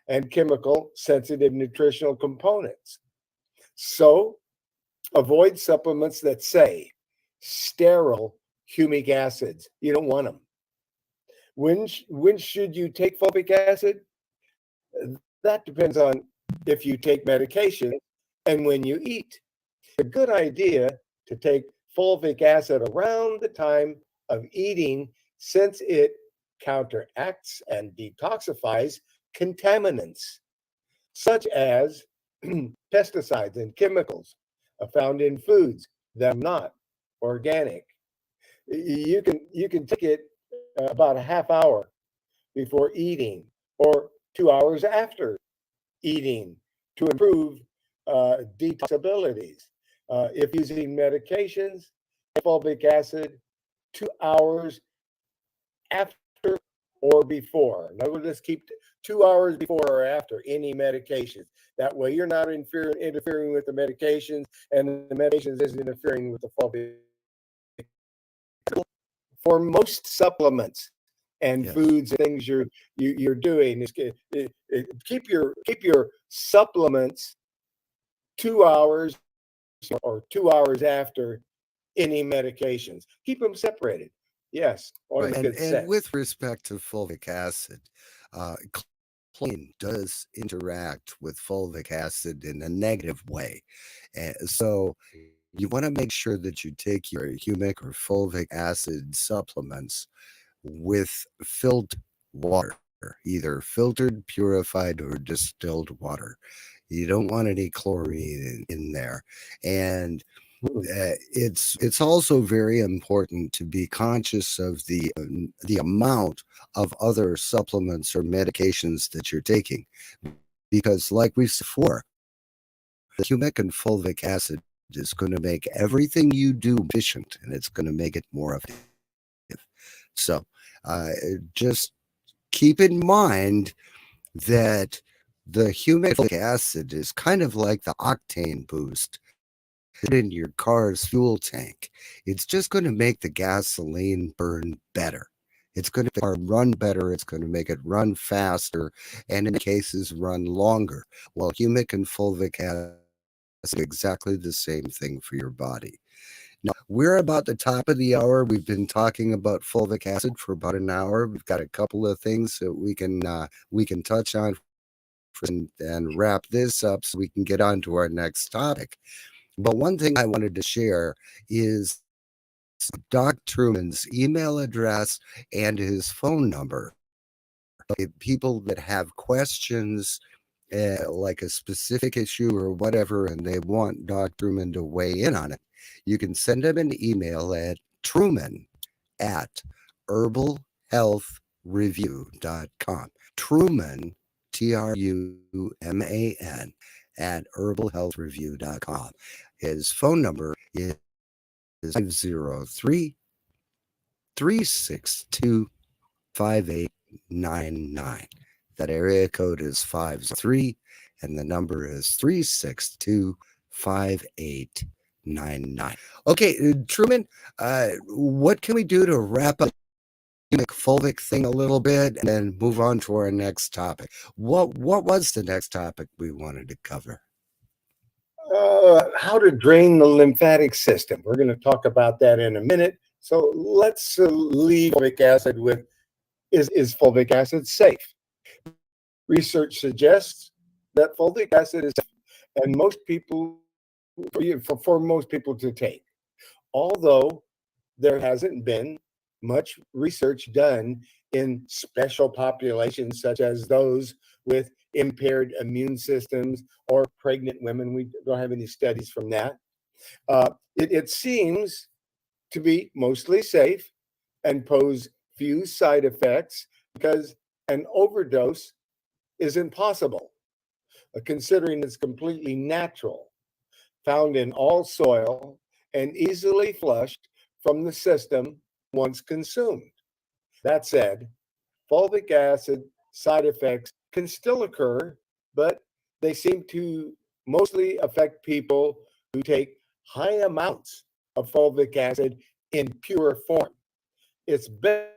and chemical sensitive nutritional components. So avoid supplements that say sterile humic acids. You don't want them. When should you take fulvic acid? That depends on if you take medication and when you eat. It's a good idea to take fulvic acid around the time of eating, since it counteracts and detoxifies contaminants such as pesticides and chemicals found in foods that are not organic. You can take it about a half hour before eating or 2 hours after eating to improve detox abilities. If using medications, fulvic acid 2 hours after or before. In other words, let's keep 2 hours before or after any medications. That way you're not interfering with the medications, and the medications isn't interfering with the fulvic. For most supplements and foods and things you're doing, is keep your supplements 2 hours or 2 hours after any medications. Keep them separated. Yes. Right. And with respect to fulvic acid, chlorine does interact with fulvic acid in a negative way. And so you want to make sure that you take your humic or fulvic acid supplements with filtered water, either filtered, purified, or distilled water. You don't want any chlorine in there. And it's also very important to be conscious of the amount of other supplements or medications that you're taking, because like we said before, the humic and fulvic acid is going to make everything you do efficient, and it's going to make it more effective. So just keep in mind that the humic acid is kind of like the octane boost in your car's fuel tank. It's just going to make the gasoline burn better. It's going to make the car run better. It's going to make it run faster, and in cases run longer. Well, humic and fulvic acid is exactly the same thing for your body. Now, we're about the top of the hour. We've been talking about fulvic acid for about an hour. We've got a couple of things that we can touch on and wrap this up so we can get on to our next topic. But one thing I wanted to share is Doc Truman's email address and his phone number. People that have questions, like a specific issue or whatever, and they want Doc Truman to weigh in on it, you can send him an email at truman@herbalhealthreview.com. Truman, Truman, at herbalhealthreview.com. His phone number is 503-362-5899. That area code is 503, and the number is 362-5899. Okay, Truman, what can we do to wrap up the fulvic thing a little bit and then move on to our next topic? What was the next topic we wanted to cover? How to drain the lymphatic system. We're going to talk about that in a minute. So let's leave fulvic acid with, is fulvic acid safe? Research suggests that fulvic acid is safe, and most people, for most people to take. Although there hasn't been much research done in special populations such as those with impaired immune systems or pregnant women. We don't have any studies from that. It seems to be mostly safe and pose few side effects because an overdose is impossible, considering it's completely natural, found in all soil, and easily flushed from the system once consumed. That said, fulvic acid side effects can still occur, but they seem to mostly affect people who take high amounts of fulvic acid in pure form. It's best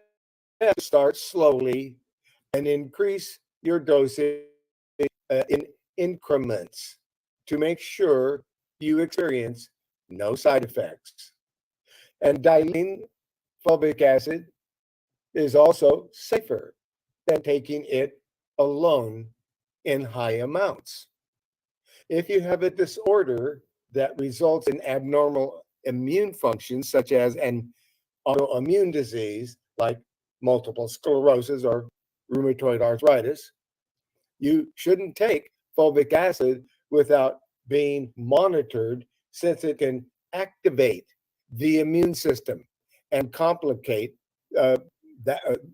to start slowly and increase your dosage in increments to make sure you experience no side effects. And diluting fulvic acid is also safer than taking it alone in high amounts. If you have a disorder that results in abnormal immune functions, such as an autoimmune disease like multiple sclerosis or rheumatoid arthritis, you shouldn't take fulvic acid without being monitored, since it can activate the immune system and complicate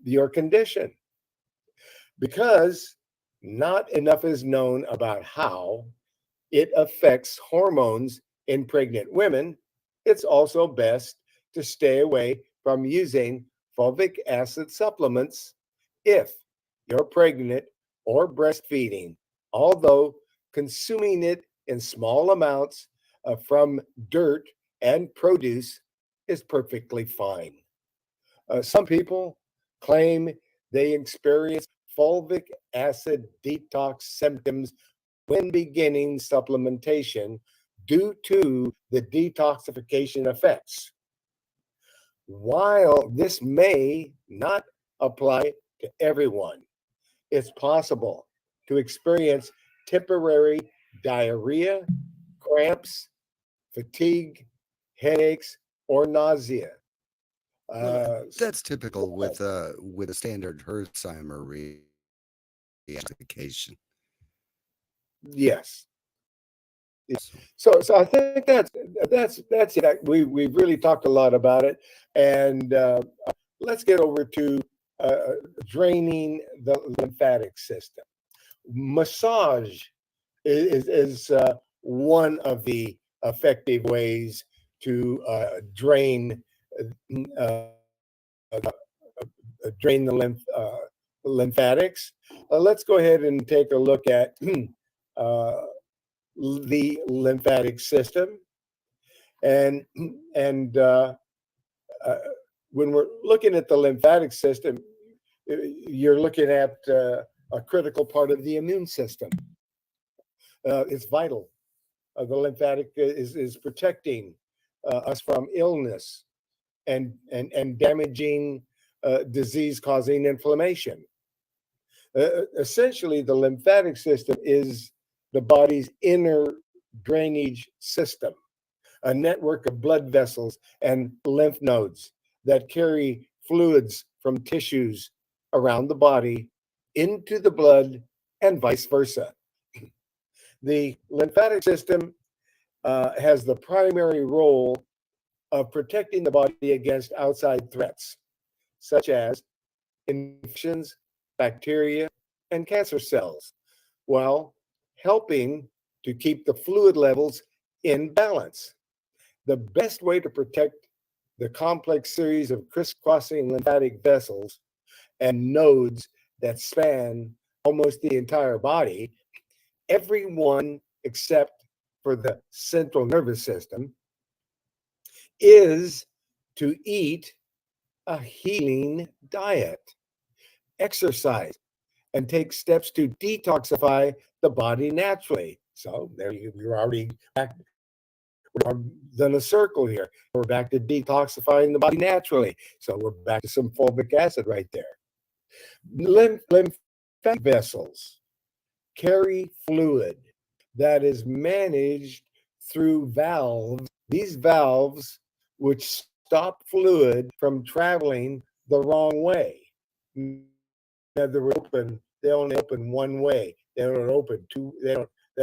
your condition. Because not enough is known about how it affects hormones in pregnant women, it's also best to stay away from using fulvic acid supplements if you're pregnant or breastfeeding, although consuming it in small amounts from dirt and produce is perfectly fine. Some people claim they experience fulvic acid detox symptoms when beginning supplementation due to the detoxification effects. While this may not apply to everyone, it's possible to experience temporary diarrhea, cramps, fatigue, headaches, or nausea. That's typical with a standard Hertzheimer reaction. Yes. So I think that's it. We've really talked a lot about it, and let's get over to draining the lymphatic system. Massage is one of the effective ways to drain uh, the lymphatics. Let's go ahead and take a look at the lymphatic system, and when we're looking at the lymphatic system, you're looking at a critical part of the immune system. It's vital. The lymphatic is protecting us from illness and damaging disease-causing inflammation. Essentially, the lymphatic system is the body's inner drainage system, a network of blood vessels and lymph nodes that carry fluids from tissues around the body into the blood and vice versa. The lymphatic system has the primary role of protecting the body against outside threats, such as infections, bacteria, and cancer cells, while helping to keep the fluid levels in balance. The best way to protect the complex series of crisscrossing lymphatic vessels and nodes that span almost the entire body, everyone except for the central nervous system, is to eat a healing diet, exercise, and take steps to detoxify the body naturally. So there you're already back. We've done a circle here. We're back to detoxifying the body naturally. So we're back to some fulvic acid right there. Lymphatic vessels carry fluid that is managed through valves. These valves, which stop fluid from traveling the wrong way. They only open one way. They don't open two. They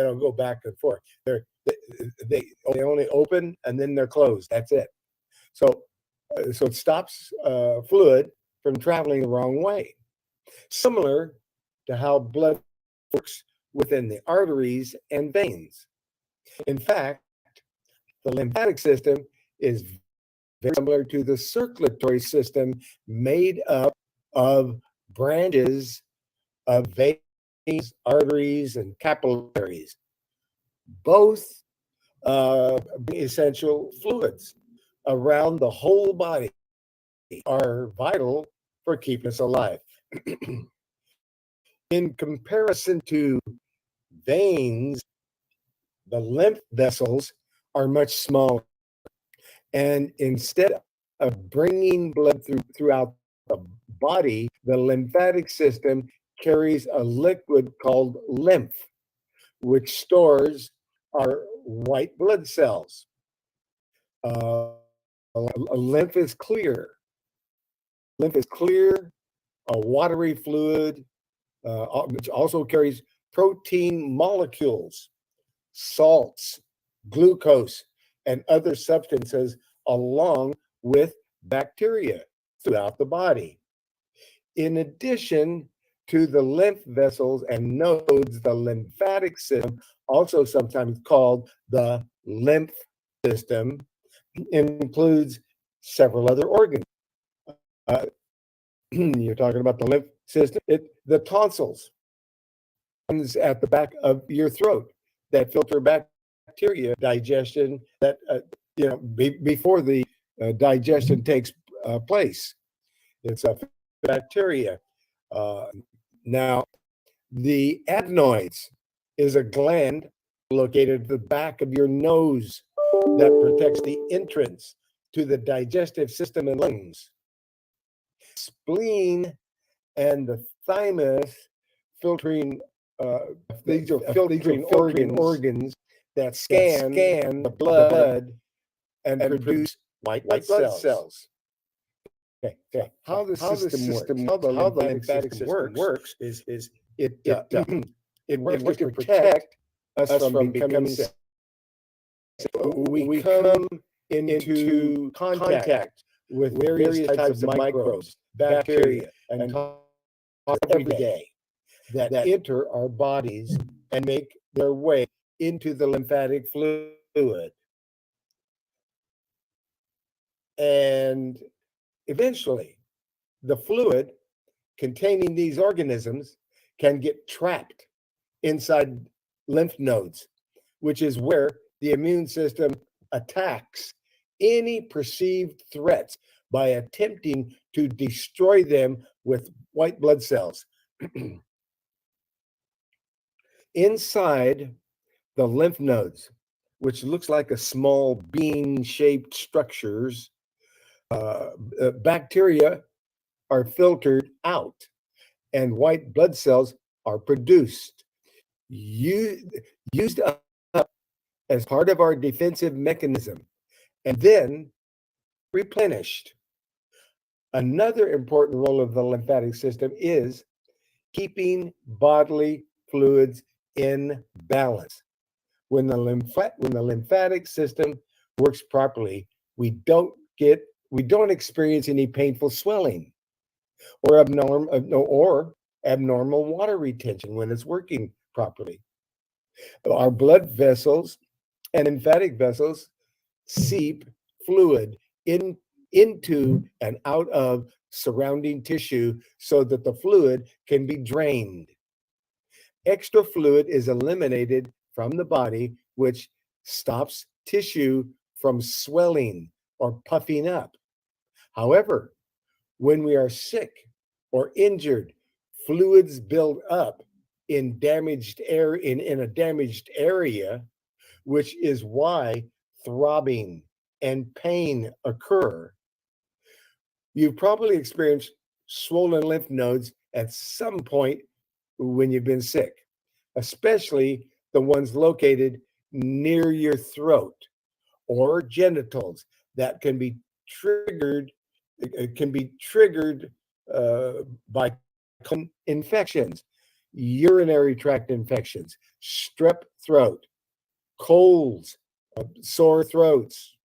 don't go back and forth. They only open and then they're closed. That's it. So it stops fluid from traveling the wrong way. Similar to how blood works within the arteries and veins. In fact, the lymphatic system is very similar to the circulatory system, made up of branches of veins, arteries, and capillaries. Both essential fluids around the whole body are vital for keeping us alive. In comparison to veins, the lymph vessels are much smaller. And instead of bringing blood throughout the body, the lymphatic system carries a liquid called lymph, which stores our white blood cells. Lymph is clear. Lymph is clear, a watery fluid, which also carries protein molecules, salts, glucose, and other substances, along with bacteria throughout the body. In addition to the lymph vessels and nodes, the lymphatic system, also sometimes called the lymph system, includes several other organs, You're talking about the lymph system, the tonsils at the back of your throat that filter bacteria digestion that before the digestion takes place. It's a bacteria. Now, the adenoids is a gland located at the back of your nose that protects the entrance to the digestive system and lungs. Spleen and the thymus filtering these are filtering organs that scan the blood and produce white blood cells. Okay. How the system works, how the lymphatic system works is it works to protect us from becoming sick. So we come into contact with various types of microbes, bacteria, and every day that enter our bodies and make their way into the lymphatic fluid. And eventually, the fluid containing these organisms can get trapped inside lymph nodes, which is where the immune system attacks any perceived threats by attempting to destroy them with white blood cells. Inside the lymph nodes, which looks like a small bean-shaped structures, bacteria are filtered out and white blood cells are produced, used up as part of our defensive mechanism, and then replenished. Another important role of the lymphatic system is keeping bodily fluids in balance. When the lymphatic system works properly, we don't experience any painful swelling or abnormal water retention when it's working properly. Our blood vessels and lymphatic vessels seep fluid into and out of surrounding tissue so that the fluid can be drained. Extra fluid is eliminated from the body, which stops tissue from swelling or puffing up. However, when we are sick or injured, fluids build up in damaged air in a damaged area, which is why throbbing and pain occur. You've probably experienced swollen lymph nodes at some point when you've been sick, especially the ones located near your throat or genitals that can be triggered. It can be triggered by infections, urinary tract infections, strep throat, colds, sore throats,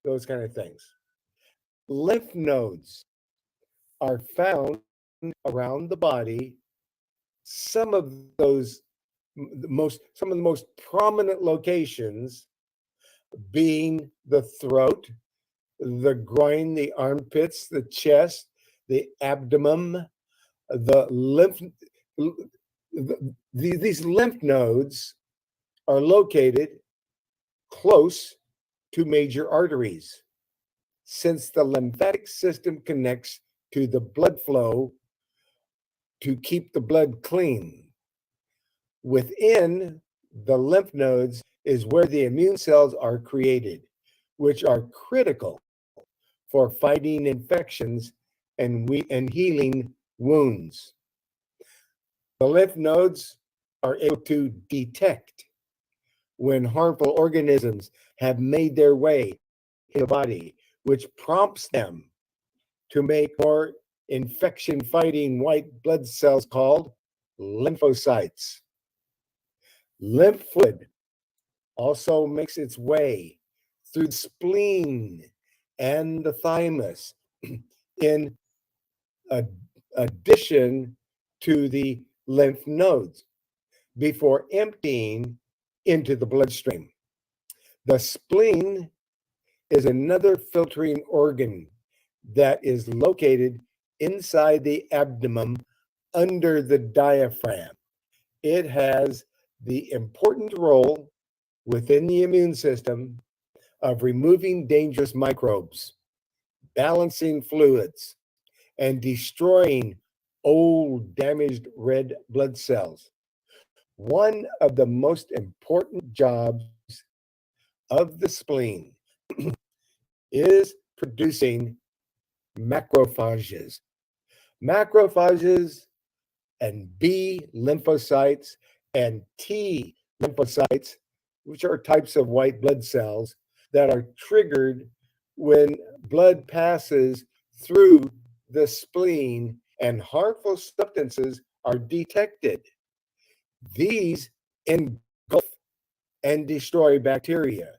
those kind of things. Lymph nodes are found around the body. Some of the most prominent locations being the throat, the groin, the armpits, the chest, the abdomen, these lymph nodes are located close to major arteries. Since the lymphatic system connects to the blood flow to keep the blood clean, within the lymph nodes is where the immune cells are created, which are critical for fighting infections and healing wounds. The lymph nodes are able to detect when harmful organisms have made their way in the body, which prompts them to make more infection-fighting white blood cells called lymphocytes. Lymph fluid also makes its way through the spleen and the thymus in addition to the lymph nodes before emptying into the bloodstream. The spleen is another filtering organ that is located inside the abdomen under the diaphragm. It has the important role within the immune system of removing dangerous microbes, balancing fluids, and destroying old damaged red blood cells. One of the most important jobs of the spleen is producing macrophages. Macrophages and B lymphocytes and T lymphocytes, which are types of white blood cells that are triggered when blood passes through the spleen and harmful substances are detected. These engulf and destroy bacteria,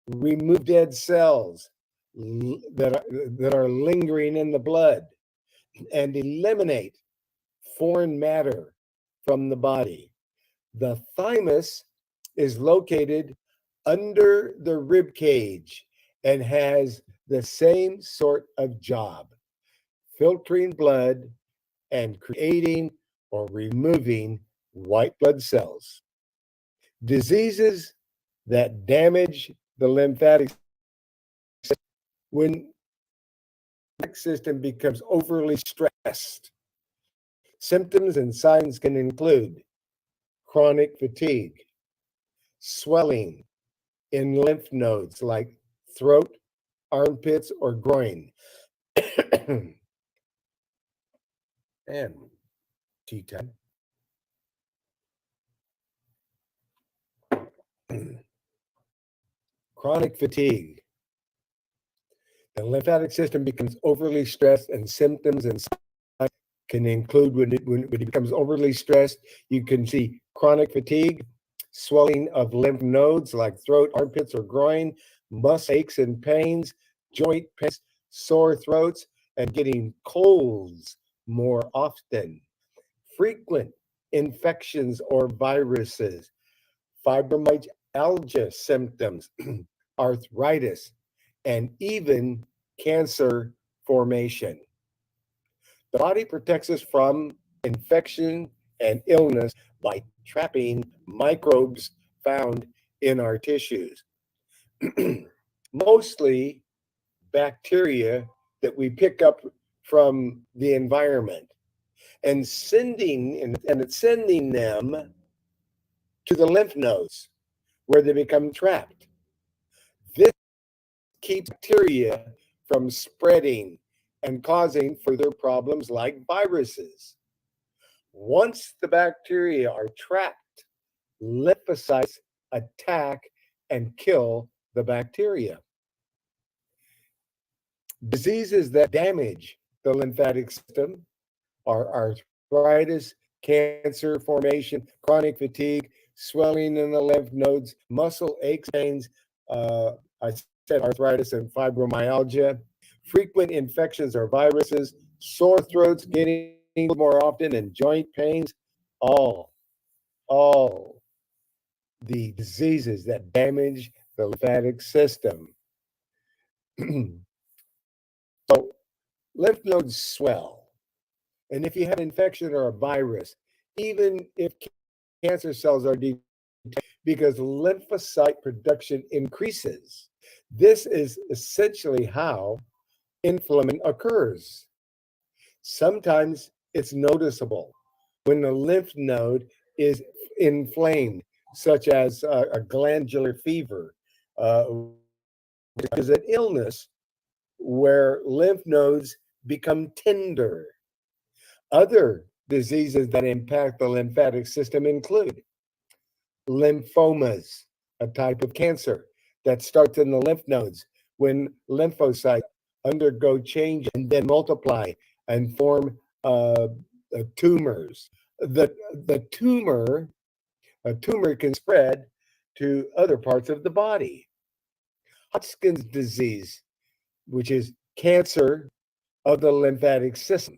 remove dead cells that are lingering in the blood, and eliminate foreign matter from the body. The thymus is located under the rib cage and has the same sort of job, filtering blood and creating or removing white blood cells. Diseases that damage the lymphatic system. When the lymphatic system becomes overly stressed, symptoms and signs can include chronic fatigue, swelling in lymph nodes like throat, armpits, or groin, and tea time. Chronic fatigue. The lymphatic system becomes overly stressed, and symptoms and signs can include when it becomes overly stressed, you can see chronic fatigue, swelling of lymph nodes like throat, armpits, or groin, muscle aches and pains, joint pains, sore throats, and getting colds more often. Frequent infections or viruses, fibromyalgia symptoms, arthritis, and even cancer formation. The body protects us from infection and illness by trapping microbes found in our tissues. Mostly bacteria that we pick up from the environment and it's sending them to the lymph nodes where they become trapped. This keeps bacteria from spreading and causing further problems like viruses. Once the bacteria are trapped, lymphocytes attack and kill the bacteria. Diseases that damage the lymphatic system are arthritis, cancer formation, chronic fatigue, swelling in the lymph nodes, muscle aches, pains, I said arthritis and fibromyalgia, frequent infections or viruses, sore throats getting more often, and joint pains, all the diseases that damage the lymphatic system. So lymph nodes swell. And if you have an infection or a virus, even if cancer cells are detected, because lymphocyte production increases, this is essentially how inflammation occurs. Sometimes it's noticeable when the lymph node is inflamed, such as a glandular fever, which is an illness where lymph nodes become tender. Other diseases that impact the lymphatic system include lymphomas, a type of cancer that starts in the lymph nodes when lymphocytes undergo change and then multiply and form tumors. A tumor can spread to other parts of the body. Hodgkin's disease, which is cancer of the lymphatic system.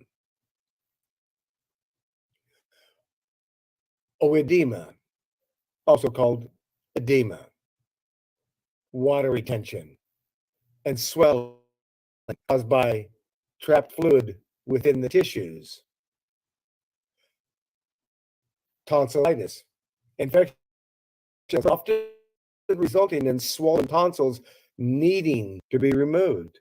Edema, also called edema, water retention, and swelling caused by trapped fluid within the tissues. Tonsillitis, infections often resulting in swollen tonsils needing to be removed.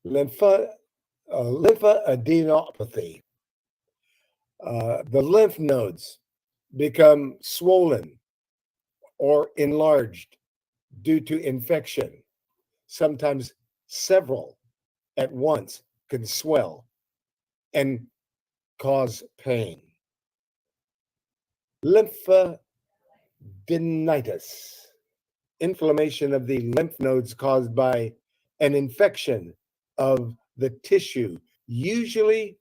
Lymphadenopathy. The lymph nodes become swollen or enlarged due to infection. Sometimes several at once can swell and cause pain. Lymphadenitis, inflammation of the lymph nodes caused by an infection of the tissue, usually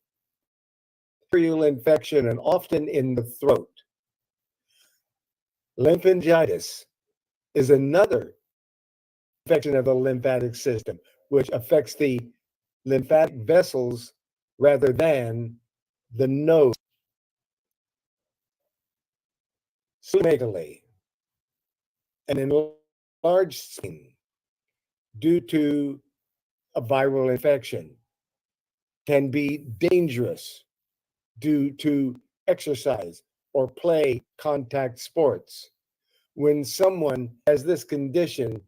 bacterial infection and often in the throat. Lymphangitis is another infection of the lymphatic system, which affects the lymphatic vessels rather than the node. Splenomegaly, an enlarged spleen due to a viral infection, can be dangerous due to exercise or play contact sports. When someone has this condition,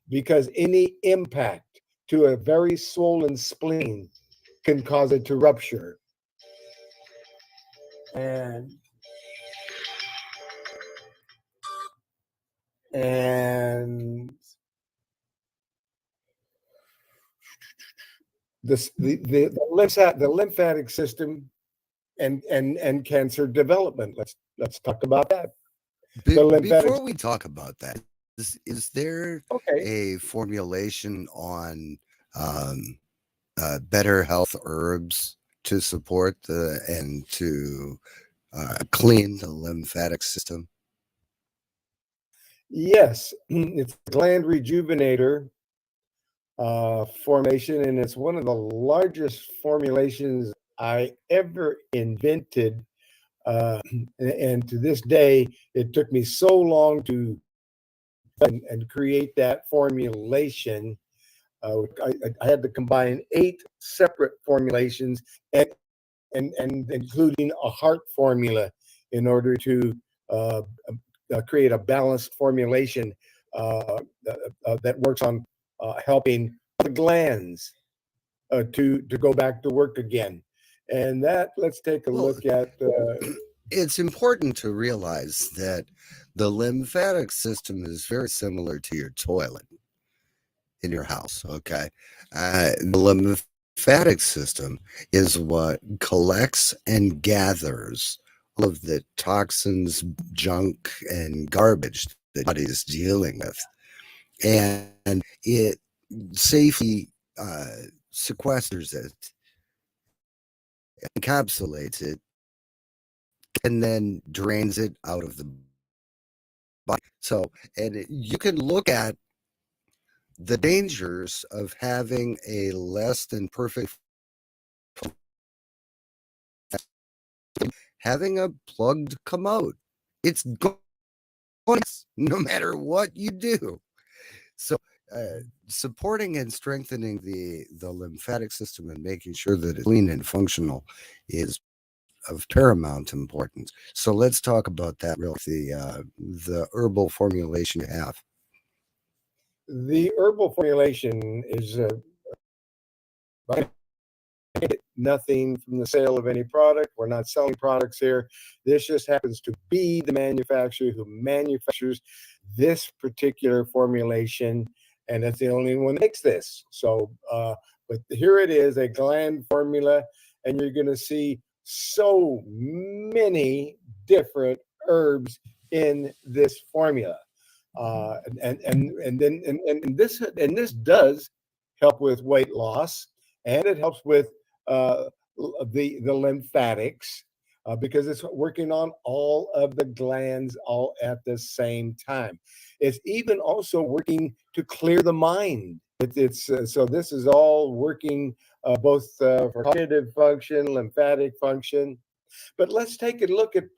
because any impact to a very swollen spleen can cause it to rupture. And the lymphatic system and cancer development. Let's talk about that. Before we talk about that, is there Okay. a formulation on better health herbs to support and to clean the lymphatic system? Yes, it's a gland rejuvenator formation, and it's one of the largest formulations I ever invented. And to this day, it took me so long to and create that formulation. I had to combine 8 separate formulations and including a heart formula in order to create a balanced formulation that works on helping the glands to go back to work again. And that, let's take a look at. It's important to realize that the lymphatic system is very similar to your toilet in your house. Okay. The lymphatic system is what collects and gathers all of the toxins, junk, and garbage that the body is dealing with. And it safely sequesters it, encapsulates it, and then drains it out of the body. So, you can look at the dangers of having a less than perfect, having a plugged commode. It's going no matter what you do. So, supporting and strengthening the lymphatic system and making sure that it's clean and functional is of paramount importance. So let's talk about that real quick. The herbal formulation you have. The herbal formulation is nothing from the sale of any product. We're not selling products here. This just happens to be the manufacturer who manufactures this particular formulation, and it's the only one that makes this. So, but here it is, a gland formula, and you're going to see so many different herbs in this formula. And this does help with weight loss, and it helps with the lymphatics because it's working on all of the glands all at the same time. It's even also working to clear the mind. So this is all working both for cognitive function, lymphatic function. But let's take a look at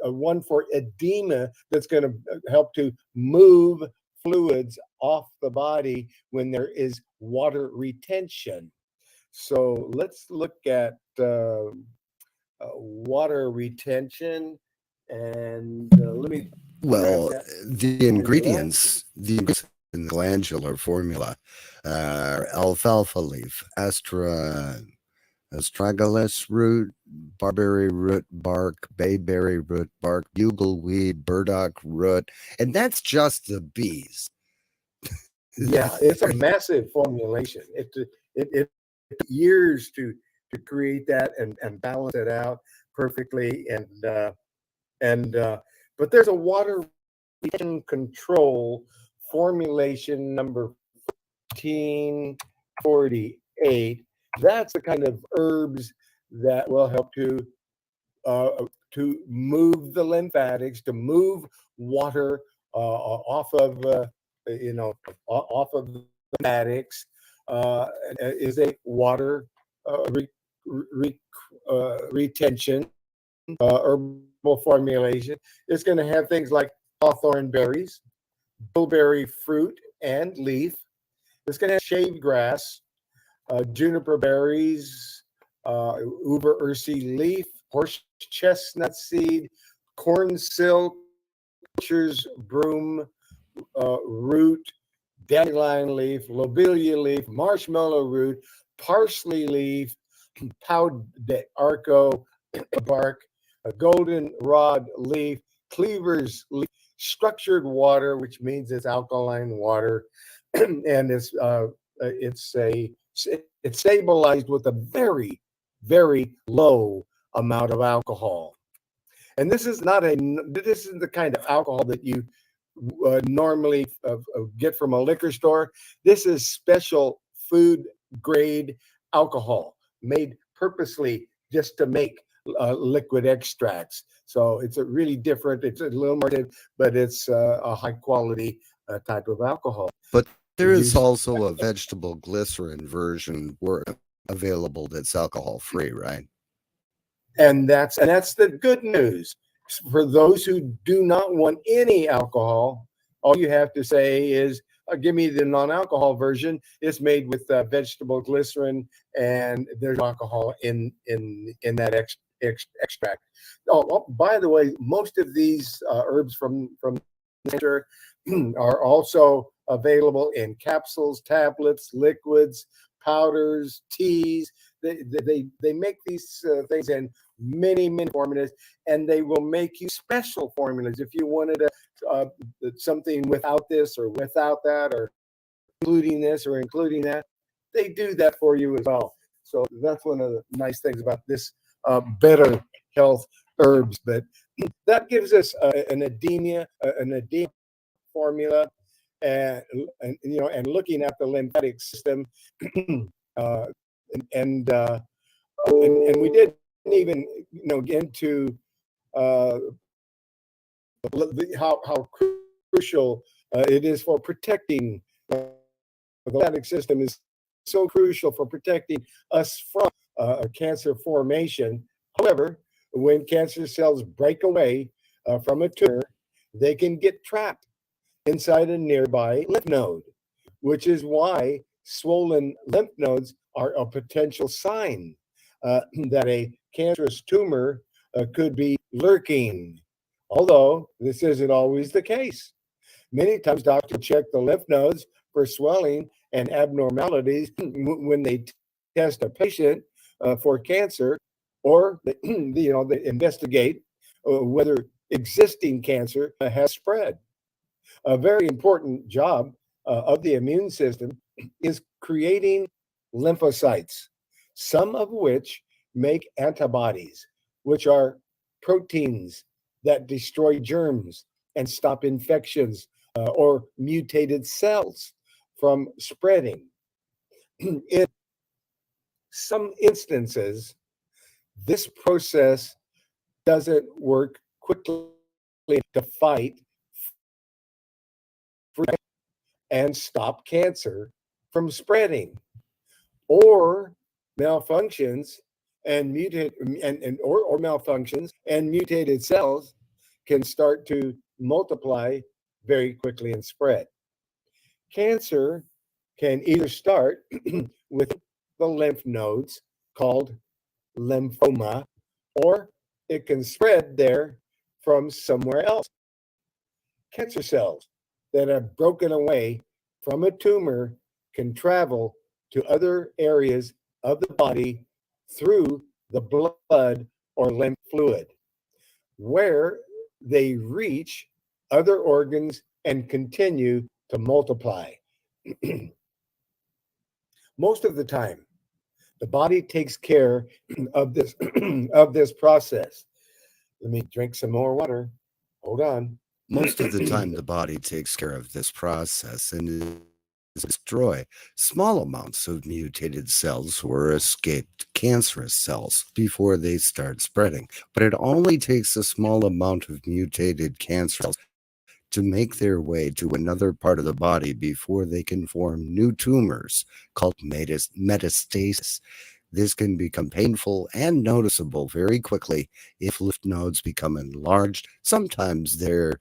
one for edema that's going to help to move fluids off the body when there is water retention. So let's look at water retention, and let me Well, grab the ingredients in the glandular formula are alfalfa leaf, astragalus root, barberry root bark, bayberry root bark, bugleweed, burdock root, and that's just the bees. Yeah, it's a massive formulation. It took years to create that and balance it out perfectly. And but there's a water retention control formulation number 1448. That's the kind of herbs that will help to move the lymphatics, to move water off of off of the lymphatics. Is a water retention herbal formulation. It's going to have things like hawthorn berries, bilberry fruit and leaf. It's going to have shade grass, juniper berries, uber ursi leaf, horse chestnut seed, corn silk, butcher's broom root, dandelion leaf, lobelia leaf, marshmallow root, parsley leaf, pau de arco bark, a golden rod leaf, cleaver's leaf, structured water, which means it's alkaline water, and it's stabilized with a very, very low amount of alcohol. And this isn't the kind of alcohol that you normally get from a liquor store. This is special food grade alcohol made purposely just to make liquid extracts. So it's a really different, it's a little more, but it's a high quality type of alcohol. But there is also a vegetable glycerin version available that's alcohol free, right? And that's the good news. For those who do not want any alcohol, all you have to say is, give me the non-alcohol version. It's made with vegetable glycerin, and there's alcohol in that extract. Oh, by the way, most of these herbs from nature are also available in capsules, tablets, liquids, powders, teas. They make these things in many formulas, and they will make you special formulas if you wanted something without this or without that, or including this or including that. They do that for you as well. So that's one of the nice things about this better health herbs. But that gives us an edema formula, and looking at the lymphatic system, and we didn't even get into how crucial it is for protecting the lymphatic system. Is so crucial for protecting us from cancer formation. However, when cancer cells break away from a tumor, they can get trapped inside a nearby lymph node, which is why swollen lymph nodes are a potential sign that a cancerous tumor could be lurking. Although this isn't always the case. Many times doctors check the lymph nodes for swelling and abnormalities when they test a patient for cancer, or they investigate whether existing cancer has spread. A very important job of the immune system is creating lymphocytes, some of which make antibodies, which are proteins that destroy germs and stop infections or mutated cells from spreading. In some instances, this process doesn't work quickly to fight and stop cancer from spreading, or malfunctions and malfunctions and mutated cells can start to multiply very quickly and spread. Cancer can either start with the lymph nodes called lymphoma, or it can spread there from somewhere else. Cancer cells that have broken away from a tumor can travel to other areas of the body through the blood or lymph fluid, where they reach other organs and continue to multiply. Most of the time, the body takes care of this of this process. Let me drink some more water. Hold on. Most of the time, the body takes care of this process and destroy small amounts of mutated cells or escaped cancerous cells before they start spreading. But it only takes a small amount of mutated cancer cells to make their way to another part of the body before they can form new tumors called metastasis. This can become painful and noticeable very quickly if lymph nodes become enlarged. Sometimes they're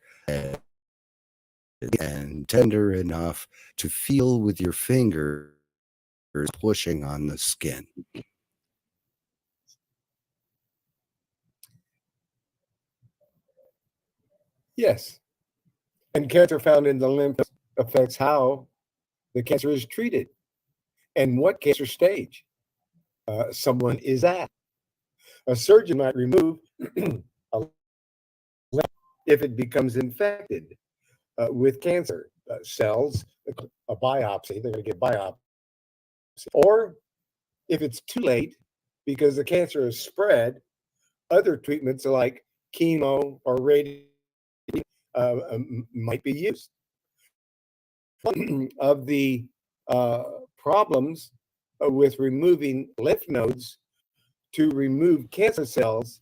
and tender enough to feel with your fingers pushing on the skin. Yes. And cancer found in the lymph affects how the cancer is treated and what cancer stage someone is at. A surgeon might remove a lymph if it becomes infected with cancer cells, a biopsy, they're going to get biopsy. Or if it's too late because the cancer is spread, other treatments like chemo or radiation might be used. One of the problems with removing lymph nodes to remove cancer cells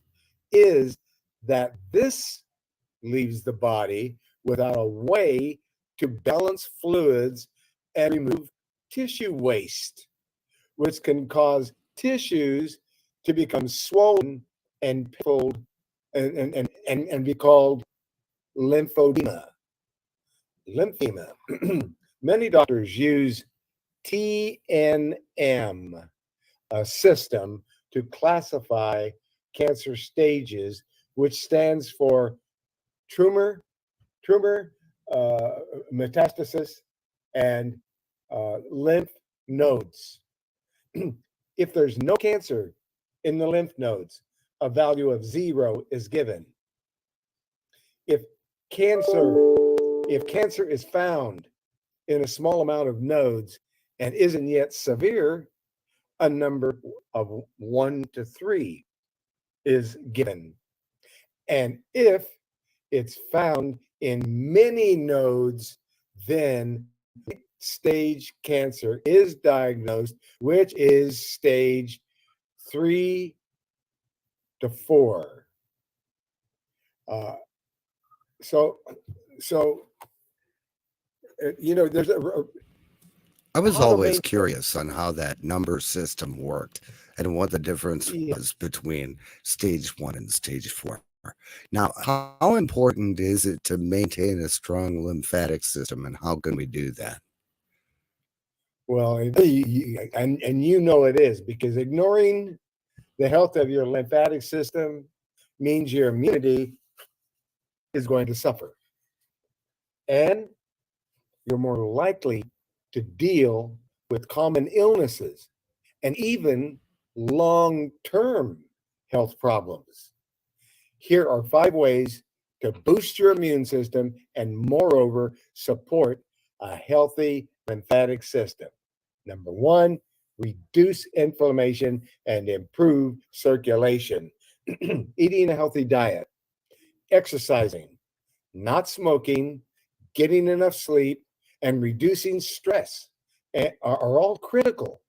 is that this leaves the body without a way to balance fluids and remove tissue waste, which can cause tissues to become swollen and pickled and be called lymphedema. Lymphedema. Many doctors use TNM, a system to classify cancer stages, which stands for tumor, metastasis, and lymph nodes. If there's no cancer in the lymph nodes, a value of 0 is given. If cancer is found in a small amount of nodes and isn't yet severe, a number of 1 to 3 is given. And if it's found in many nodes, then stage cancer is diagnosed, which is stage 3 to 4. So there's I was always curious on how that number system worked and what the difference was between stage 1 and stage 4. Now, how important is it to maintain a strong lymphatic system, and how can we do that? Well, and it is, because ignoring the health of your lymphatic system means your immunity is going to suffer. And you're more likely to deal with common illnesses and even long-term health problems. Here are 5 ways to boost your immune system and, moreover, support a healthy lymphatic system. Number 1, reduce inflammation and improve circulation. Eating a healthy diet, exercising, not smoking, getting enough sleep, and reducing stress are all critical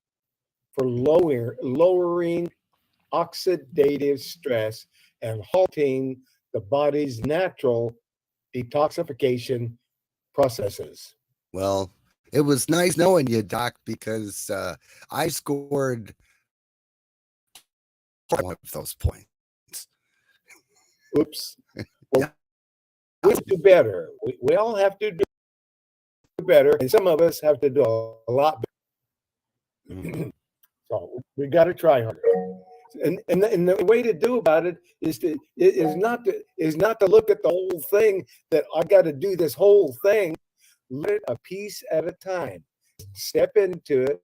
for lowering oxidative stress and halting the body's natural detoxification processes. Well, it was nice knowing you, Doc, because I scored one of those points. Oops. Well, we have to do better. We all have to do better, and some of us have to do a lot better. Mhm. So we got to try harder. And the way to do about it is not to look at the whole thing, that I got to do this whole thing. Let it a piece at a time. Step into it.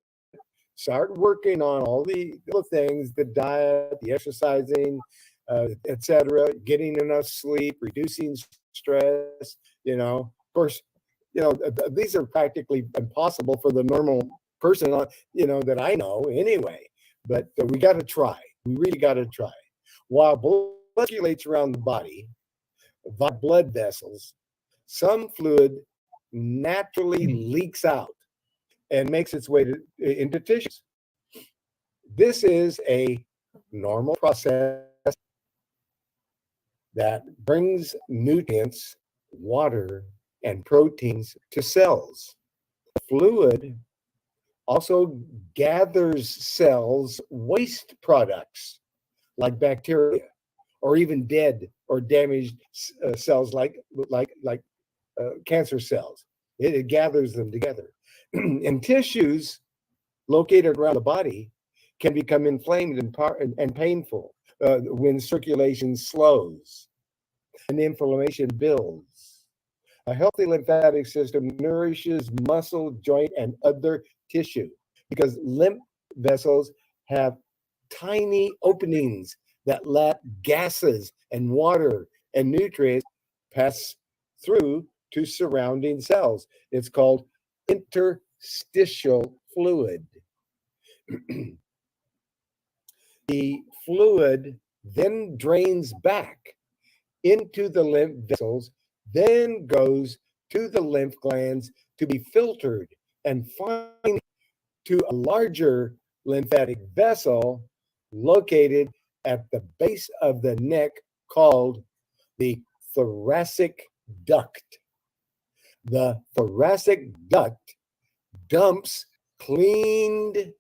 Start working on all the things: the diet, the exercising, etc. Getting enough sleep, reducing stress. Of course, these are practically impossible for the normal person. That I know anyway. But we got to try. We really got to try. While blood circulates around the body via blood vessels, some fluid naturally leaks out and makes its way into tissues. This is a normal process that brings nutrients, water, and proteins to cells. Fluid also gathers cells' waste products like bacteria, or even dead or damaged cells like cancer cells. It gathers them together. And tissues located around the body can become inflamed and painful when circulation slows and inflammation builds. A healthy lymphatic system nourishes muscle, joint, and other tissue, because lymph vessels have tiny openings that let gases and water and nutrients pass through to surrounding cells. It's called interstitial fluid. The fluid then drains back into the lymph vessels, then goes to the lymph glands to be filtered, and finally to a larger lymphatic vessel located at the base of the neck called the thoracic duct. The thoracic duct dumps cleaned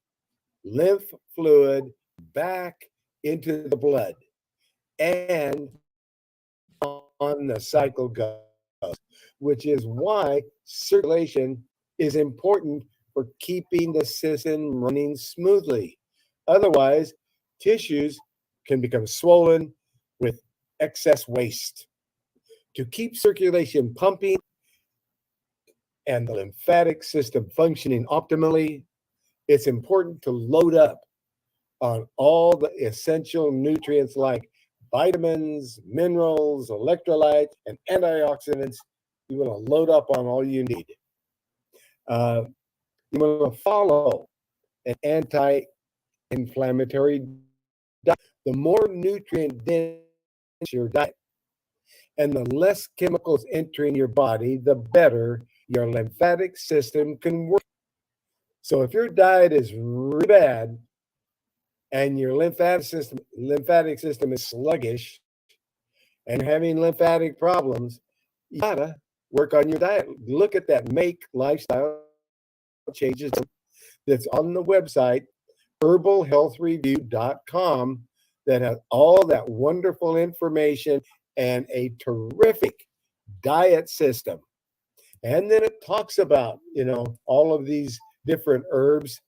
lymph fluid back into the blood, and on the cycle goes, which is why circulation is important for keeping the system running smoothly. Otherwise, tissues can become swollen with excess waste. To keep circulation pumping and the lymphatic system functioning optimally, it's important to load up on all the essential nutrients like vitamins, minerals, electrolytes, and antioxidants. You want to load up on all you need. You want to follow an anti-inflammatory diet. The more nutrient dense your diet and the less chemicals entering your body, the better your lymphatic system can work. So if your diet is really bad and your lymphatic system is sluggish and you're having lymphatic problems, you gotta work on your diet. Look at that Make Lifestyle Changes that's on the website herbalhealthreview.com, that has all that wonderful information and a terrific diet system. And then it talks about, all of these different herbs.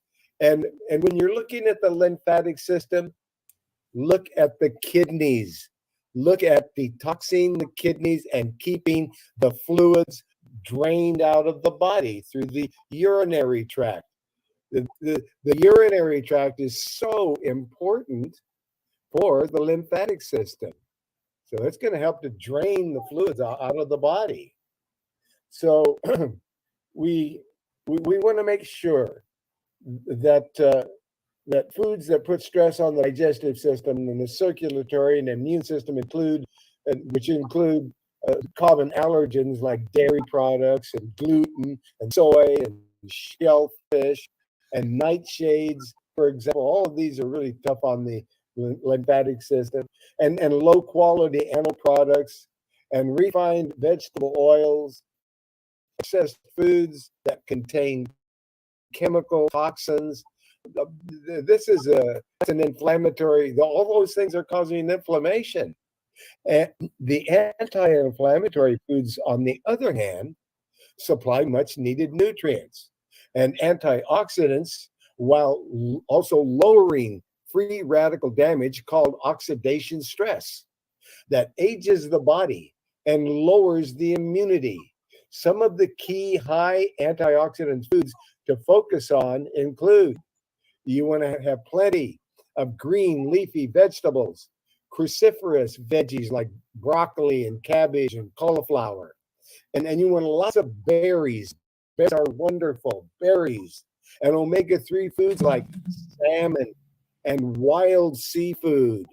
And when you're looking at the lymphatic system, look at the kidneys. Look at detoxing the kidneys and keeping the fluids drained out of the body through the urinary tract. The urinary tract is so important for the lymphatic system. So it's going to help to drain the fluids out of the body. So we want to make sure that that foods that put stress on the digestive system and the circulatory and immune system include common allergens like dairy products and gluten and soy and shellfish and nightshades, for example. All of these are really tough on the lymphatic system, and low quality animal products and refined vegetable oils, processed foods that contain chemical toxins. This is an inflammatory. All those things are causing inflammation. And the anti-inflammatory foods, on the other hand, supply much needed nutrients. And antioxidants, while also lowering free radical damage called oxidation stress, that ages the body and lowers the immunity. Some of the key high antioxidant foods to focus on include: you want to have plenty of green leafy vegetables, cruciferous veggies like broccoli and cabbage and cauliflower. And you want lots of berries. Berries are wonderful. Berries. And omega-3 foods like salmon and wild seafood,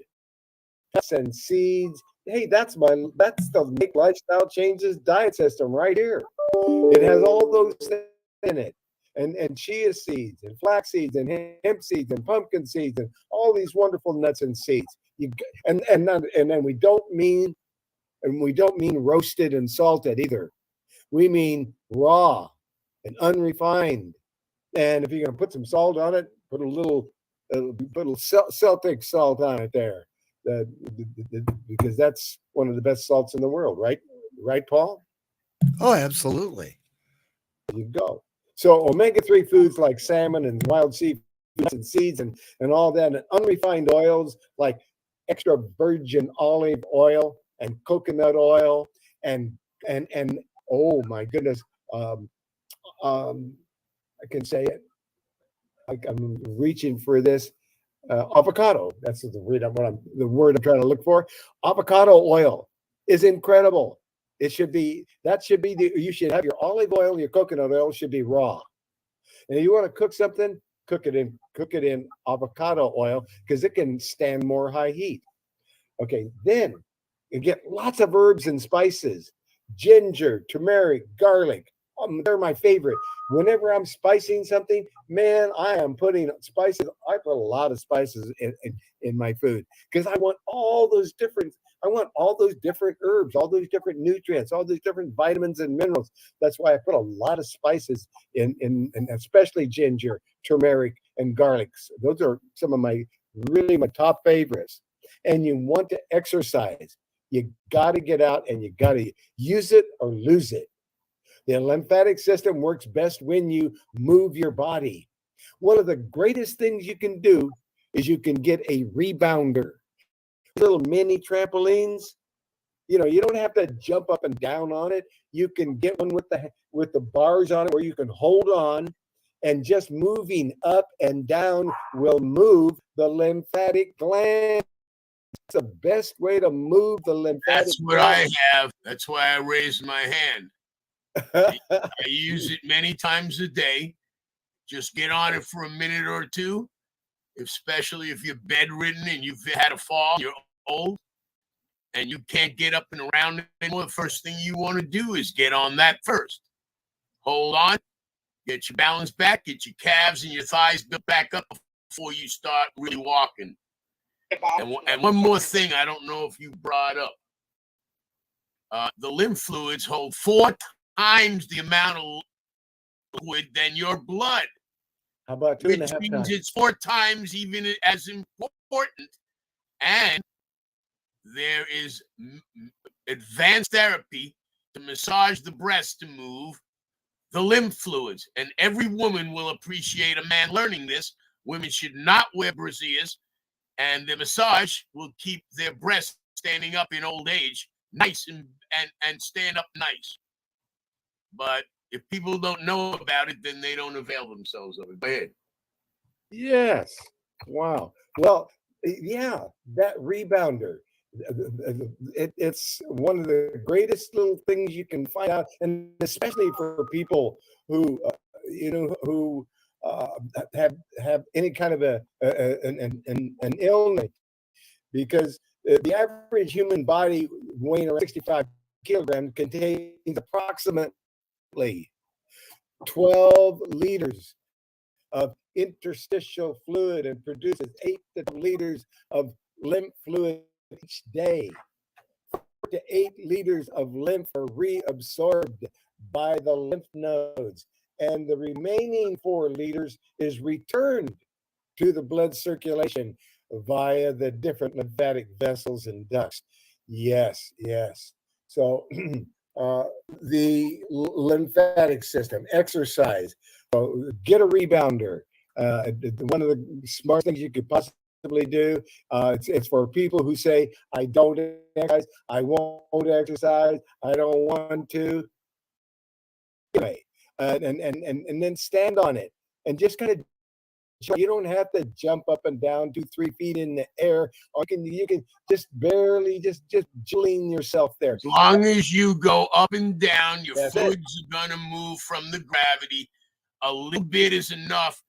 nuts and seeds. Hey, that's the Make Lifestyle Changes diet system right here. It has all those things in it. And chia seeds and flax seeds and hemp seeds and pumpkin seeds and all these wonderful nuts and seeds. And then we don't mean roasted and salted either. We mean raw and unrefined. And if you're going to put some salt on it, put a little Celtic salt on it there, because that's one of the best salts in the world, right? Right, Paul? Oh, absolutely. There you go. So omega-3 foods like salmon and wild seafood and seeds and all that, and unrefined oils like extra virgin olive oil and coconut oil and oh my goodness, I can say it. I'm reaching for this. Avocado. That's the word I'm trying to look for. Avocado oil is incredible. You should have your olive oil, your coconut oil should be raw. And if you want to cook something, cook it in avocado oil because it can stand more high heat. Okay, then you get lots of herbs and spices, ginger, turmeric, garlic. They're my favorite. Whenever I'm spicing something, man, I am putting spices. I put a lot of spices in my food because I want all those different herbs, all those different nutrients, all those different vitamins and minerals. That's why I put a lot of spices in especially ginger, turmeric, and garlic. Those are some of my top favorites. And you want to exercise. You got to get out and you got to use it or lose it. The lymphatic system works best when you move your body. One of the greatest things you can do is you can get a rebounder. Little mini trampolines. You don't have to jump up and down on it. You can get one with the bars on it where you can hold on, and just moving up and down will move the lymphatic glands. It's the best way to move the lymphatic That's what glands. I have. That's why I raised my hand. I use it many times a day. Just get on it for a minute or two, especially if you're bedridden and you've had a fall, you're old, and you can't get up and around anymore. The first thing you want to do is get on that first. Hold on, get your balance back, get your calves and your thighs built back up before you start really walking. And one more thing I don't know if you brought up. The lymph fluids hold 4 times the amount of liquid than your blood. How about 2.5 times? Which means it's 4 times even as important. And there is advanced therapy to massage the breast to move the lymph fluids. And every woman will appreciate a man learning this. Women should not wear brassieres, and the massage will keep their breasts standing up in old age nice and stand up nice. But if people don't know about it, then they don't avail themselves of it. Go ahead. Yes. Wow. Well, yeah, that rebounder. It's one of the greatest little things you can find out, and especially for people who have any kind of an illness, because the average human body weighing around 65 kilograms contains approximately 12 liters of interstitial fluid and produces 8 to 10 liters of lymph fluid each day. 4 to 8 liters of lymph are reabsorbed by the lymph nodes, and the remaining 4 liters is returned to the blood circulation via the different lymphatic vessels and ducts. Yes. So the lymphatic system, exercise, get a rebounder. One of the smart things you could possibly do. It's for people who say, I don't exercise, I won't exercise, I don't want to. Anyway, and then stand on it and just kind of. You don't have to jump up and down 2-3 feet in the air. Or you can just barely just jiggling yourself there. As long as you go up and down, your That's fluids are gonna move from the gravity. A little bit is enough,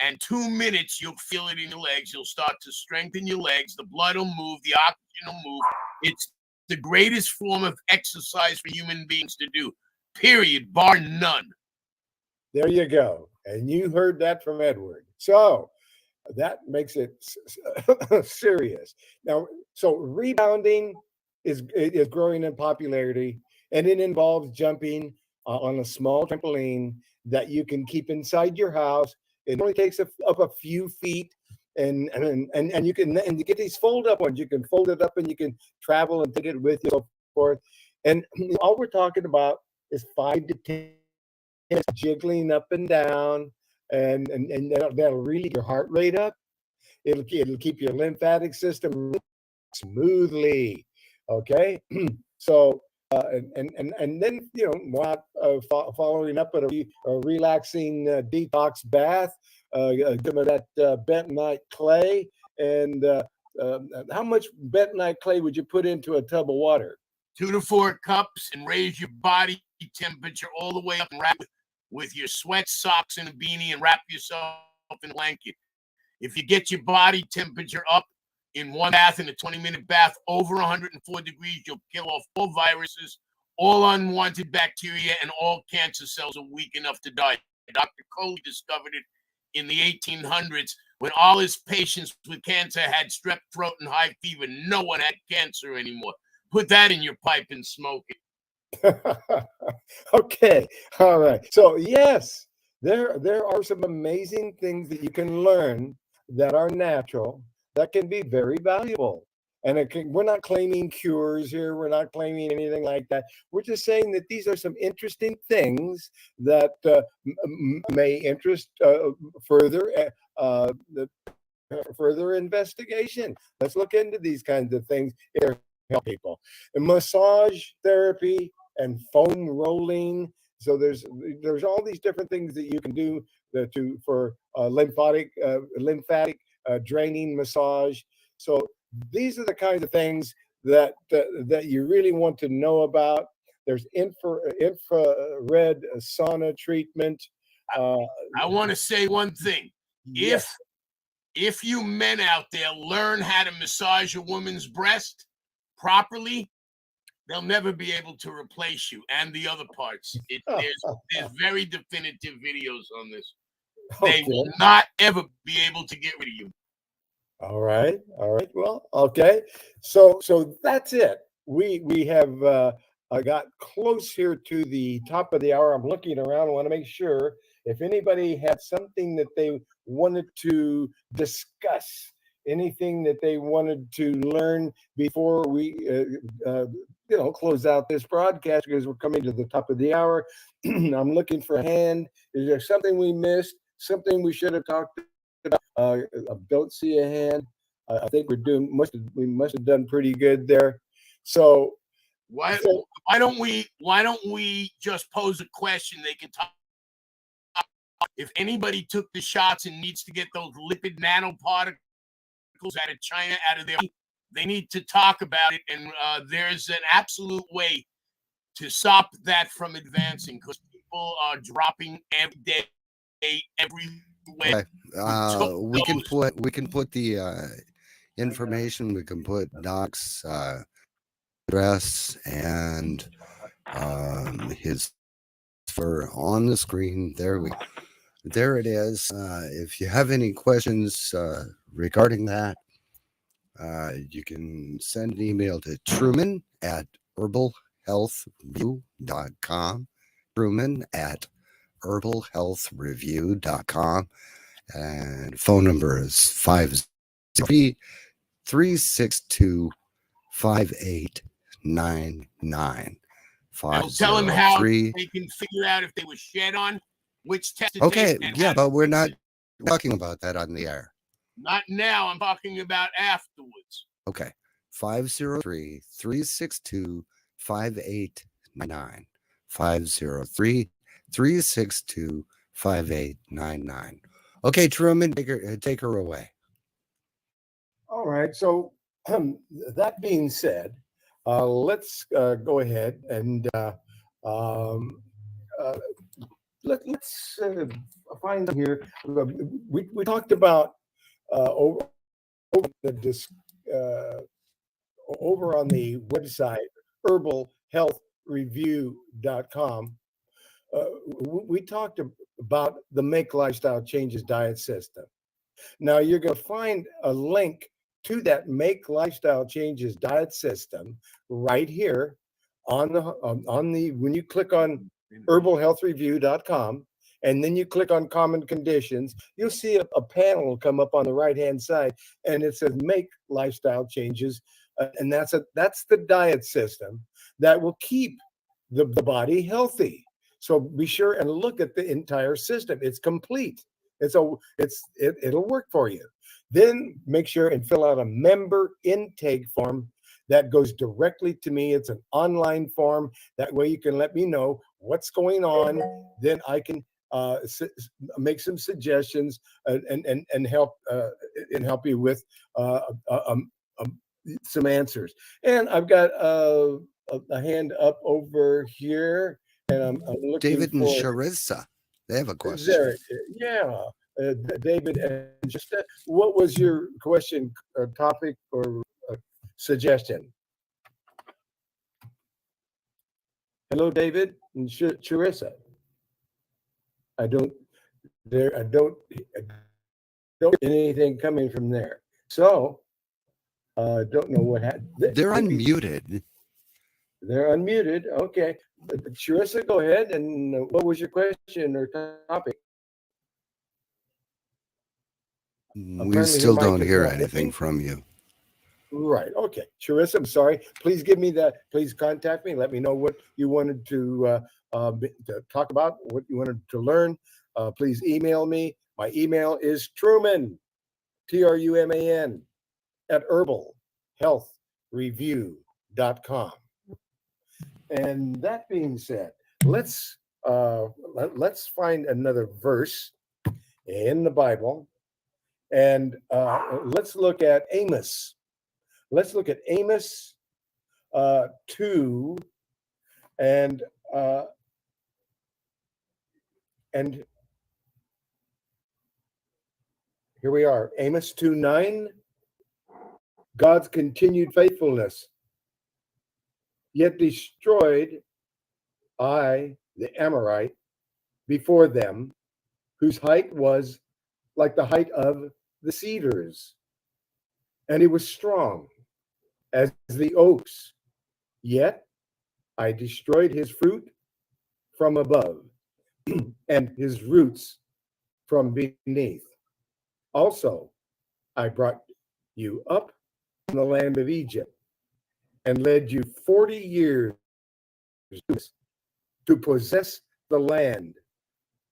and 2 minutes you'll feel it in your legs. You'll start to strengthen your legs. The blood will move. The oxygen will move. It's the greatest form of exercise for human beings to do. Period. Bar none. There you go. And you heard that from Edward. So that makes it serious. Now, so rebounding is growing in popularity, and it involves jumping on a small trampoline that you can keep inside your house. It only takes up a few feet, and you can, and you get these fold up ones. You can fold it up and you can travel and take it with you, so forth. And all we're talking about is 5 to 10 jiggling up and down, and that'll really get your heart rate up. It'll keep your lymphatic system smoothly. Okay, so and then following up with a relaxing detox bath, give them that bentonite clay. And how much bentonite clay would you put into a tub of water? 2 to 4 cups, and raise your body temperature all the way up, and wrap with your sweat socks and a beanie, and wrap yourself in a blanket. If you get your body temperature up in one bath, in a 20-minute bath, over 104 degrees, you'll kill off all viruses, all unwanted bacteria, and all cancer cells are weak enough to die. Dr. Coley discovered it in the 1800s when all his patients with cancer had strep throat and high fever. No one had cancer anymore. Put that in your pipe and smoke it. Okay, all right. So yes, there are some amazing things that you can learn that are natural that can be very valuable. And we're not claiming cures here. We're not claiming anything like that. We're just saying that these are some interesting things that may interest further investigation. Let's look into these kinds of things. Help people. And massage therapy and foam rolling. So there's all these different things that you can do for lymphatic draining massage. So these are the kinds of things that you really want to know about. There's infrared sauna treatment. I want to say one thing. Yes. If you men out there learn how to massage a woman's breast properly, they'll never be able to replace you and the other parts. There's very definitive videos on this. They will not ever be able to get rid of you. All right. Well, okay. So that's it. We have got close here to the top of the hour. I'm looking around. I want to make sure if anybody had something that they wanted to discuss, anything that they wanted to learn before we close out this broadcast, because we're coming to the top of the hour. I'm looking for a hand. Is there something we missed? Something we should have talked about? I don't see a hand. I think we must have done pretty good there. So why don't we just pose a question? They can talk. If anybody took the shots and needs to get those lipid nanoparticles out of China, out of there, they need to talk about it. And there's an absolute way to stop that from advancing, because people are dropping every day, everywhere. We can put the information. We can put Doc's address and his for on the screen. There it is. If you have any questions regarding that, you can send an email to Truman at herbalhealthreview.com. Truman at herbalhealthreview.com. And phone number is 503-362-5899. I'll tell them how 503. they can figure out if they were shed on, which test to Okay, take, and yeah, how to but we're fix not it. talking about that on the air. Not now. I'm talking about afterwards. Okay. 503-362-5899. 503-362-5899. Okay, Truman, take her away. All right. So that being said, let's go ahead and um, uh, let's find here. We talked about over uh, over on the website herbalhealthreview.com. We talked about the Make Lifestyle Changes diet system. Now you're going to find a link to that Make Lifestyle Changes diet system right here on the when you click on herbalhealthreview.com and then you click on common conditions, you'll see a panel come up on the right hand side and it says Make Lifestyle Changes, and that's the diet system that will keep the body healthy. So be sure and look at the entire system. It's complete. It'll work for you. Then make sure and fill out a member intake form that goes directly to me. It's an online form. That way you can let me know what's going on. Then I can make some suggestions and help you with some answers. And I've got a hand up over here, and I'm looking David and for Charissa, they have a question. there. Yeah, David and just what was your question, topic, or suggestion? Hello, David and Charissa. I don't hear anything coming from there. So don't know what happened. They're unmuted. They're unmuted. Okay. Charissa, go ahead. And what was your question or topic? We still don't hear anything from you. Right. Okay. Charissa, I'm sorry. Please give me that. Please contact me. Let me know what you wanted to talk about, what you wanted to learn. Please email me. My email is Truman, Truman, at herbalhealthreview.com. And that being said, let's find another verse in the Bible, and let's look at Amos. Let's look at Amos 2, and here we are, Amos 2:9. God's continued faithfulness. Yet destroyed I the Amorite before them, whose height was like the height of the cedars, and he was strong as the oaks. Yet I destroyed his fruit from above, and his roots from beneath. Also, I brought you up from the land of Egypt and led you 40 years to possess the land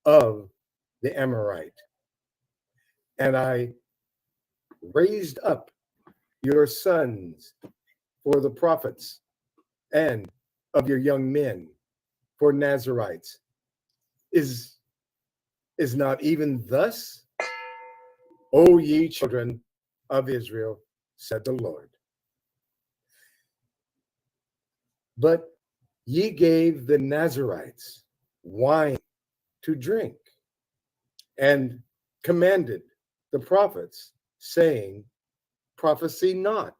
of the Amorite. And I raised up your sons for the prophets, and of your young men for Nazarites. Is not even thus, O ye children of Israel, said the Lord. But ye gave the Nazarites wine to drink, and commanded the prophets, saying, prophesy not.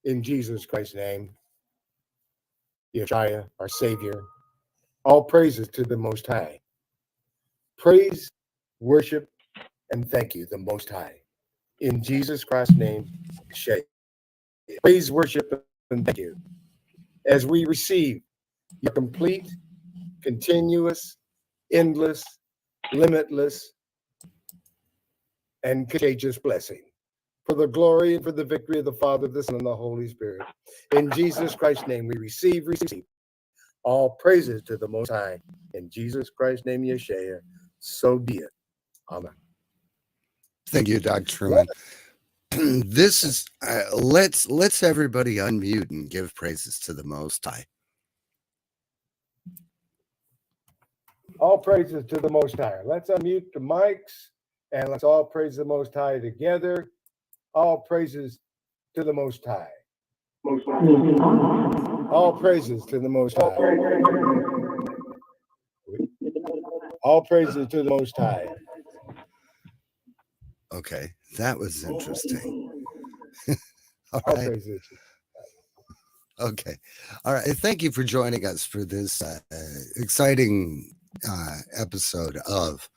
In Jesus Christ's name, Yeshua, our Savior, all praises to the Most High. Praise, worship, and thank you, the Most High. In Jesus Christ's name, praise, worship, and thank you. As we receive your complete, continuous, endless, limitless, and contagious blessing. for the glory and for the victory of the Father, the Son, and the Holy Spirit. In Jesus Christ's name, we receive all praises to the Most High. In Jesus Christ's name, Yeshua, so be it. Amen. Thank you, Dr. Truman. This is let's everybody unmute and give praises to the Most High. All praises to the Most High. Let's unmute the mics and let's all praise the Most High together. All praises to the Most High. All praises to the Most High. All praises to the Most High. Okay, that was interesting. All All right. praises. Okay. All right. Thank you for joining us for this exciting episode of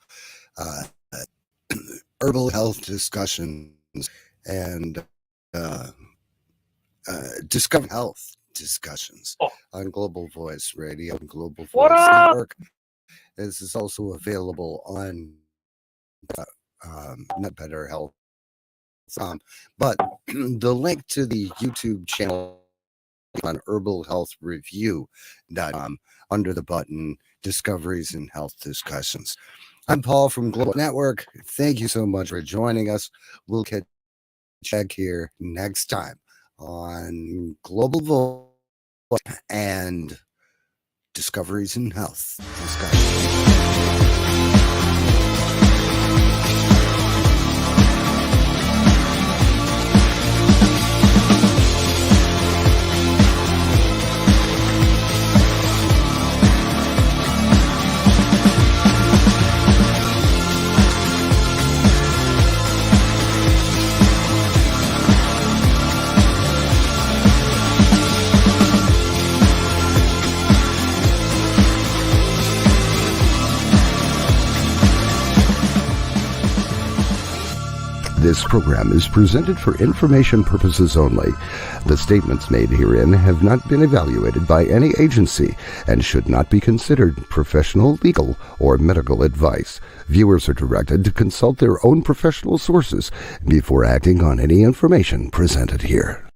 herbal health discussions and discover health discussions on Global Voice Radio and Global Voice Network. This is also available on Not Better Health. But the link to the YouTube channel on herbalhealthreview.com under the button Discoveries in Health Discussions. I'm Paul from Global Network. Thank you so much for joining us. We'll catch you here next time on Global Voice and Discoveries in Health Discussions. This program is presented for information purposes only. The statements made herein have not been evaluated by any agency and should not be considered professional, legal, or medical advice. Viewers are directed to consult their own professional sources before acting on any information presented here.